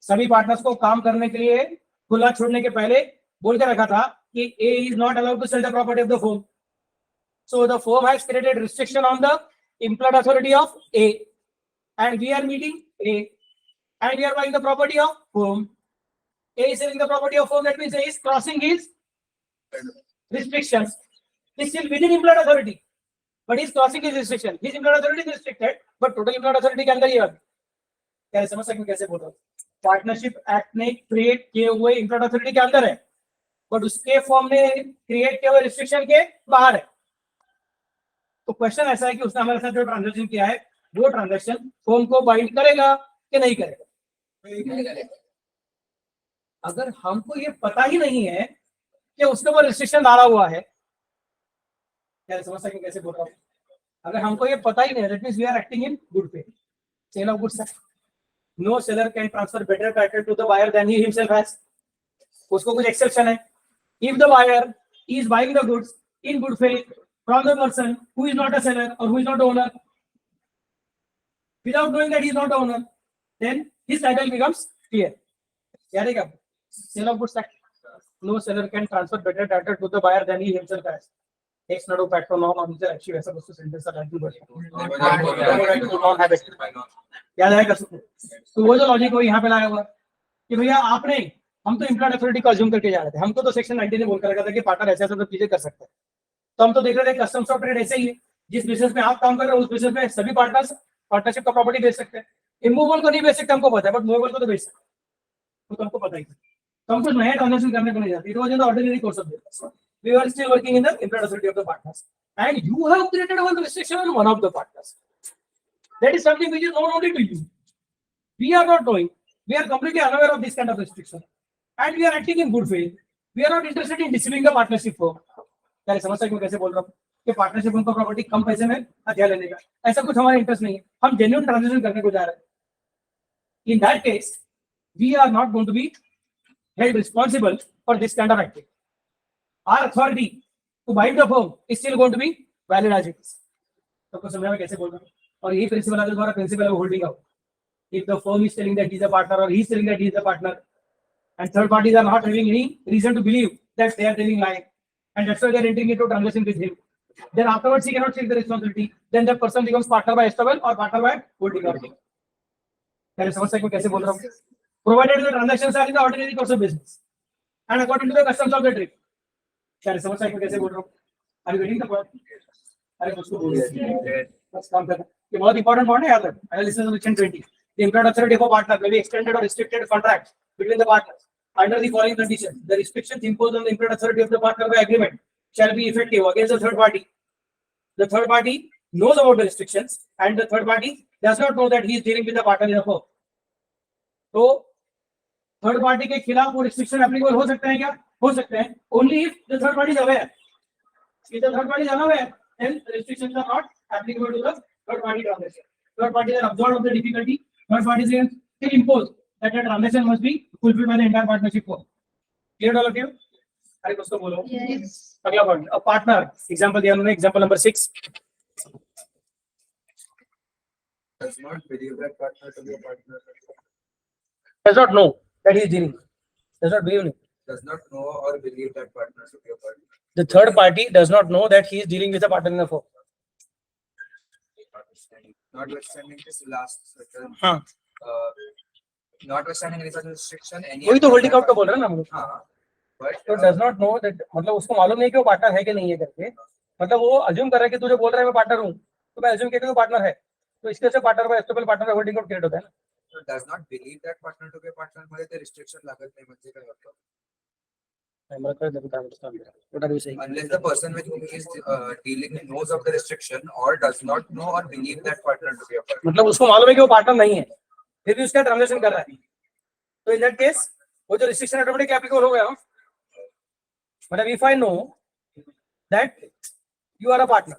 A: सभी पार्टनर्स को काम करने के लिए खुला छोड़ने के पहले बोल के रखा था कि A is not allowed to sell the property of the firm. So the firm has created restriction on the implied authority of A, and we are meeting A, and we are buying the property of firm. A is selling the property of firm, that means A is crossing his restrictions. He's still within implied authority, but he's crossing his restriction. His implied authority is restricted, but total implied authority के अंदर ही है. क्या समझ सकते कैसे बोल रहा हूँ. पार्टनरशिप एक्ट ने क्रिएट किए हुए implied authority के अंदर है, बट उसके फॉर्म ने क्रिएट किए हुए रिस्ट्रिक्शन के बाहर है. तो क्वेश्चन ऐसा है कि उसने हमारे साथ जो ट्रांजैक्शन किया है वो ट्रांजैक्शन फर्म को बाइंड करेगा कि नहीं करेगा. अगर हमको ये पता ही नहीं है कि उसके ऊपर रिस्ट्रिक्शन डाला हुआ है, क्या समझ सकें कैसे बोल रहा हूँ. अगर हमको ये पता ही नहीं है, that means we are acting in good faith. Sale of goods, no seller can transfer better title to the buyer than he himself has. उसको कुछ एक्सेप्शन है. If the buyer is buying the goods in good faith from the person who is not a seller or who is not the owner, without knowing that he is not the owner, then his title becomes clear. याद है क्या? Sale of goods act. No seller can transfer better title to the buyer than he himself has. Ex nado facto non officer अच्छी वैसा कुछ sentence है like non have it. याद आएगा सबको. तो वो जो लॉजिक वो यहाँ पे लाया हुआ कि भैया आपने, हम तो इम्प्लॉयड अथॉरिटी को अज्यूम करके जा रहे थे, हमको तो सेक्शन 19 ने बोल कर रखा था कि पार्टनर ऐसे ऐसे सब चीजें कर सकते हैं. तो हम तो देख रहे थे कस्टम्स ऑफ ट्रेड ऐसे ही है, जिस बिजनेस में आप काम कर रहे हो उस बिजनेस में सभी पार्टनर्स पार्टनरशिप का प्रॉपर्टी बेच सकते हैं. इमूवेबल को नहीं बेच सकते, हमको पता है, बट मूवेबल को तो बेच सकते हैं. तो हमको पता ही था. तो हम कुछ नया ट्रांजैक्शन करने को नहीं जाते. It was in the ordinary course of business. We were still working in the implied authority of the partners, and you have created one restriction on one of the partners. That is something which is known only to you. We are not knowing We are completely unaware of this kind of restriction, and we are acting in good faith. We are not interested in deceiving the partnership firm. क्या समझ सकते हो कैसे बोल रहा हूँ कि partnership firm का प्रॉपर्टी कम पैसे में हथियार लेने का, ऐसा कुछ हमारा इंटरेस्ट नहीं है. हम जेन्युइन ट्रांजेक्शन करने को जा रहे हैं. In that case, we are not going to be held responsible for this kind of activity. Our authority to bind the firm is still going to be valid as it is. सबको समझ में कैसे बोल रहा हूँ. और यही principal अगर हमारा प्रिंसिपल है holding out. If the firm is telling that he is a partner or he is telling that he is a partner, and third parties are not having any reason to believe that they are telling lie, and that's why they are entering into transaction with him, then afterwards he cannot take the responsibility. Then that person becomes partner by established or partner by holding out. क्या समझ सकते हो कैसे बोल रहा हूँ. Provided the transactions are in the ordinary course of business and according to the customs of the trade. क्या समझ सकते हो कैसे बोल रहा हूँ. Are you getting the point? अरे उसको बोल बस काम करना. ये बहुत इंपॉर्टेंट पॉइंट है याद रखना. Analysis of section 20. The implied authority for partner may be extended or restricted contracts between the partners under the following conditions. The restrictions imposed on the implied authority of the partner by agreement shall be effective against the third party. The third party knows about the restrictions and the third party does not know that he is dealing with the partner in the firm. तो third party के खिलाफ वो restriction applicable हो सकते हैं क्या? हो सकते हैं. Only if the third party is aware. If the third party is unaware, then restrictions are not applicable to the third party transaction. Third parties are absorbed of the difficulty. Third parties can still impose that the transaction must be fulfilled by the entire partnership firm. Clear all of you? अरे कुछ तो बोलो.
C: Yes.
A: अगला point. A partner example दिया उन्होंने. Example number 6.
B: Does not believe that partner to be a partner.
A: Does not know that he is dealing. Does not believe.
B: Does not know or believe that partner to be a partner.
A: The third party does not know that he is dealing with a partner in the firm.
B: Notwithstanding this last certain,
A: हाँ.
B: notwithstanding any such restriction, any.
A: वही तो holding out का बोल रहे हैं ना हम लोग.
B: हाँ. But
A: तो डज नॉट नो दैट मतलब उसको मालूम नहीं कि वो पार्टनर है कि नहीं है करके. मतलब वो अज्यूम कर रहा है कि तू जो बोल रहा है मैं पार्टनर हूँ, तो मैं अज्यूम करके पार्टनर है, तो इसके से partner by stable partner holding out create होता है ना.
B: does not believe that partner to be a partner मध्ये ते restriction लागत नाही म्हणजे काय होतं.
A: मला कळलं काय म्हणतो. What are you saying?
B: Unless the person with whom he is dealing knows of the restriction or does not know or believe that partner to be a partner.
A: मतलब उसको मालूम है कि वो पार्टनर नहीं है, फिर भी उसका ट्रांजैक्शन कर रहा है, तो इन दैट केस वो जो रिस्ट्रिक्शन ऑटोमेटिक एप्लीकेबल हो गया. मतलब if I know that you are a partner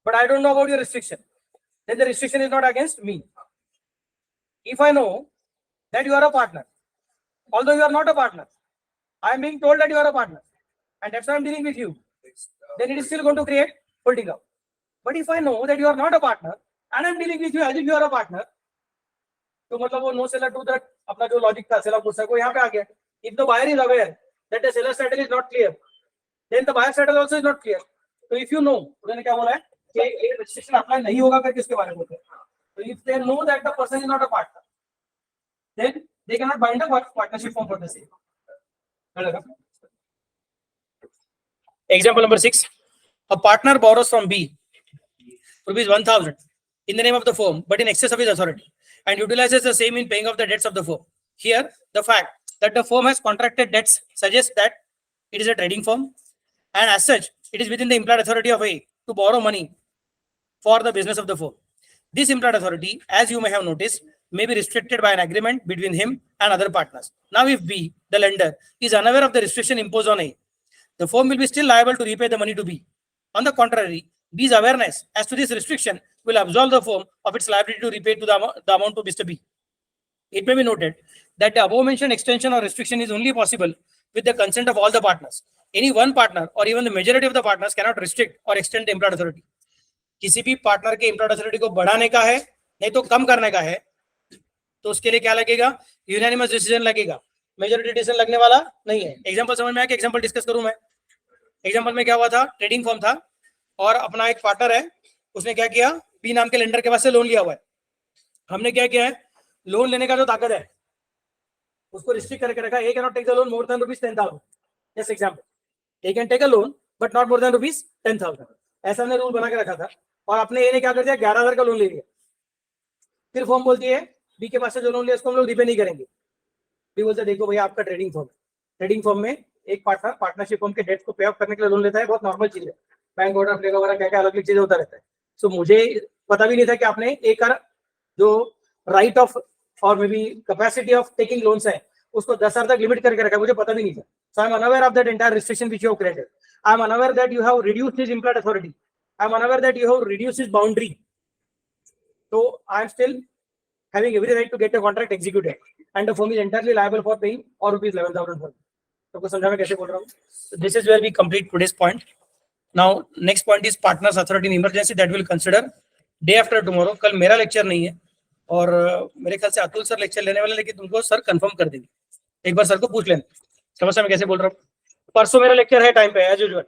A: but I don't know about your restriction, then the restriction is not against me. If I know that you are a partner, although you are not a partner, I am being told that you are a partner and that's why I am dealing with you, then it is still going to create holding out. But if I know that you are not a partner and I am dealing with you as if you are a partner, तो मतलब वो no seller to that अपना जो logic था seller पुस्तक को यहाँ पे आ गया. If the buyer is aware that the seller's title is not clear, then the buyer's title also is not clear. So if you know, उन्होंने क्या बोला है कि ये restriction अप्लाई नहीं होगा करके इसके बारे में बोलते हैं. So if they know that the person is not a partner, then they cannot bind a partnership form for the same. Example number 6. A partner borrows from B rupees 1,000 in the name of the firm, but in excess of his authority, and utilizes the same in paying off the debts of the firm. Here, the fact that the firm has contracted debts suggests that it is a trading firm, and as such, it is within the implied authority of A to borrow money for the business of the firm. This implied authority, as you may have noticed, may be restricted by an agreement between him and other partners. Now, if B, the lender, is unaware of the restriction imposed on A, the firm will be still liable to repay the money to B. On the contrary, B's awareness as to this restriction will absolve the firm of its liability to repay to the amount to Mr. B. It may be noted that the above mentioned extension or restriction is only possible with the consent of all the partners. Any one partner or even the majority of the partners cannot restrict or extend the implied authority. किसी भी partner के employed authority को बढ़ाने का है नहीं तो कम करने का है, तो उसके लिए क्या लगेगा? यूनानिमस डिसीजन लगेगा. मेजॉरिटी डिसीजन लगने वाला नहीं है. एग्जांपल समझ में आया कि एग्जांपल डिस्कस करूं मैं? एग्जांपल में क्या हुआ था? ट्रेडिंग फर्म था और अपना एक पार्टनर है, उसने क्या किया? बी नाम के लेंडर के पास से लोन लिया हुआ है. हमने क्या किया है? लोन लेने का जो ताकत है उसको रिस्ट्रिक्ट करके रखा. A can not take the loan more than ₹10,000. Just example, A can take a loan but not more than ₹10,000. ऐसा हमने रूल बना के रखा था. और अपने ए ने क्या कर दिया? 11,000 का लोन ले लिया. फिर फॉर्म बोलती है बी के पास से जो लोन लिया उसको हम लोग रिपे नहीं करेंगे. बी बोलते देखो भैया आपका ट्रेडिंग फॉर्म है, ट्रेडिंग फॉर्म में एक पार्टनर पार्टनरशिप फॉर्म के डेट्स को पे ऑफ करने के लिए लोन लेता है. बहुत नॉर्मल चीज है. बैंक ऑर्डर फ्लेग वगैरह क्या क्या अलग अलग चीजें होता रहता है. सो मुझे पता भी नहीं था कि आपने एक जो राइट ऑफ और may be capacity of taking loans है उसको 10,000 तक लिमिट करके रखा है, मुझे पता भी नहीं था. So I'm unaware of that entire restriction which you have created. I'm unaware that you have reduced his implied authority. I'm unaware that you have reduced his boundary. So I'm still having every right to get a contract executed, and the firm is entirely liable for paying or rupees 11,000 for. तो कुछ समझा मैं कैसे बोल रहा हूँ. This is where we complete today's point. Now next point is partners authority in emergency that will consider day after tomorrow. कल मेरा लेक्चर नहीं है और मेरे ख्याल से अतुल सर लेक्चर लेने वाले, लेकिन तुमको सर कंफर्म कर देंगे. एक बार सर को पूछ लेना. समझ मैं कैसे बोल रहा हूँ. परसों मेरा लेक्चर है टाइम पे एज यूजुअल.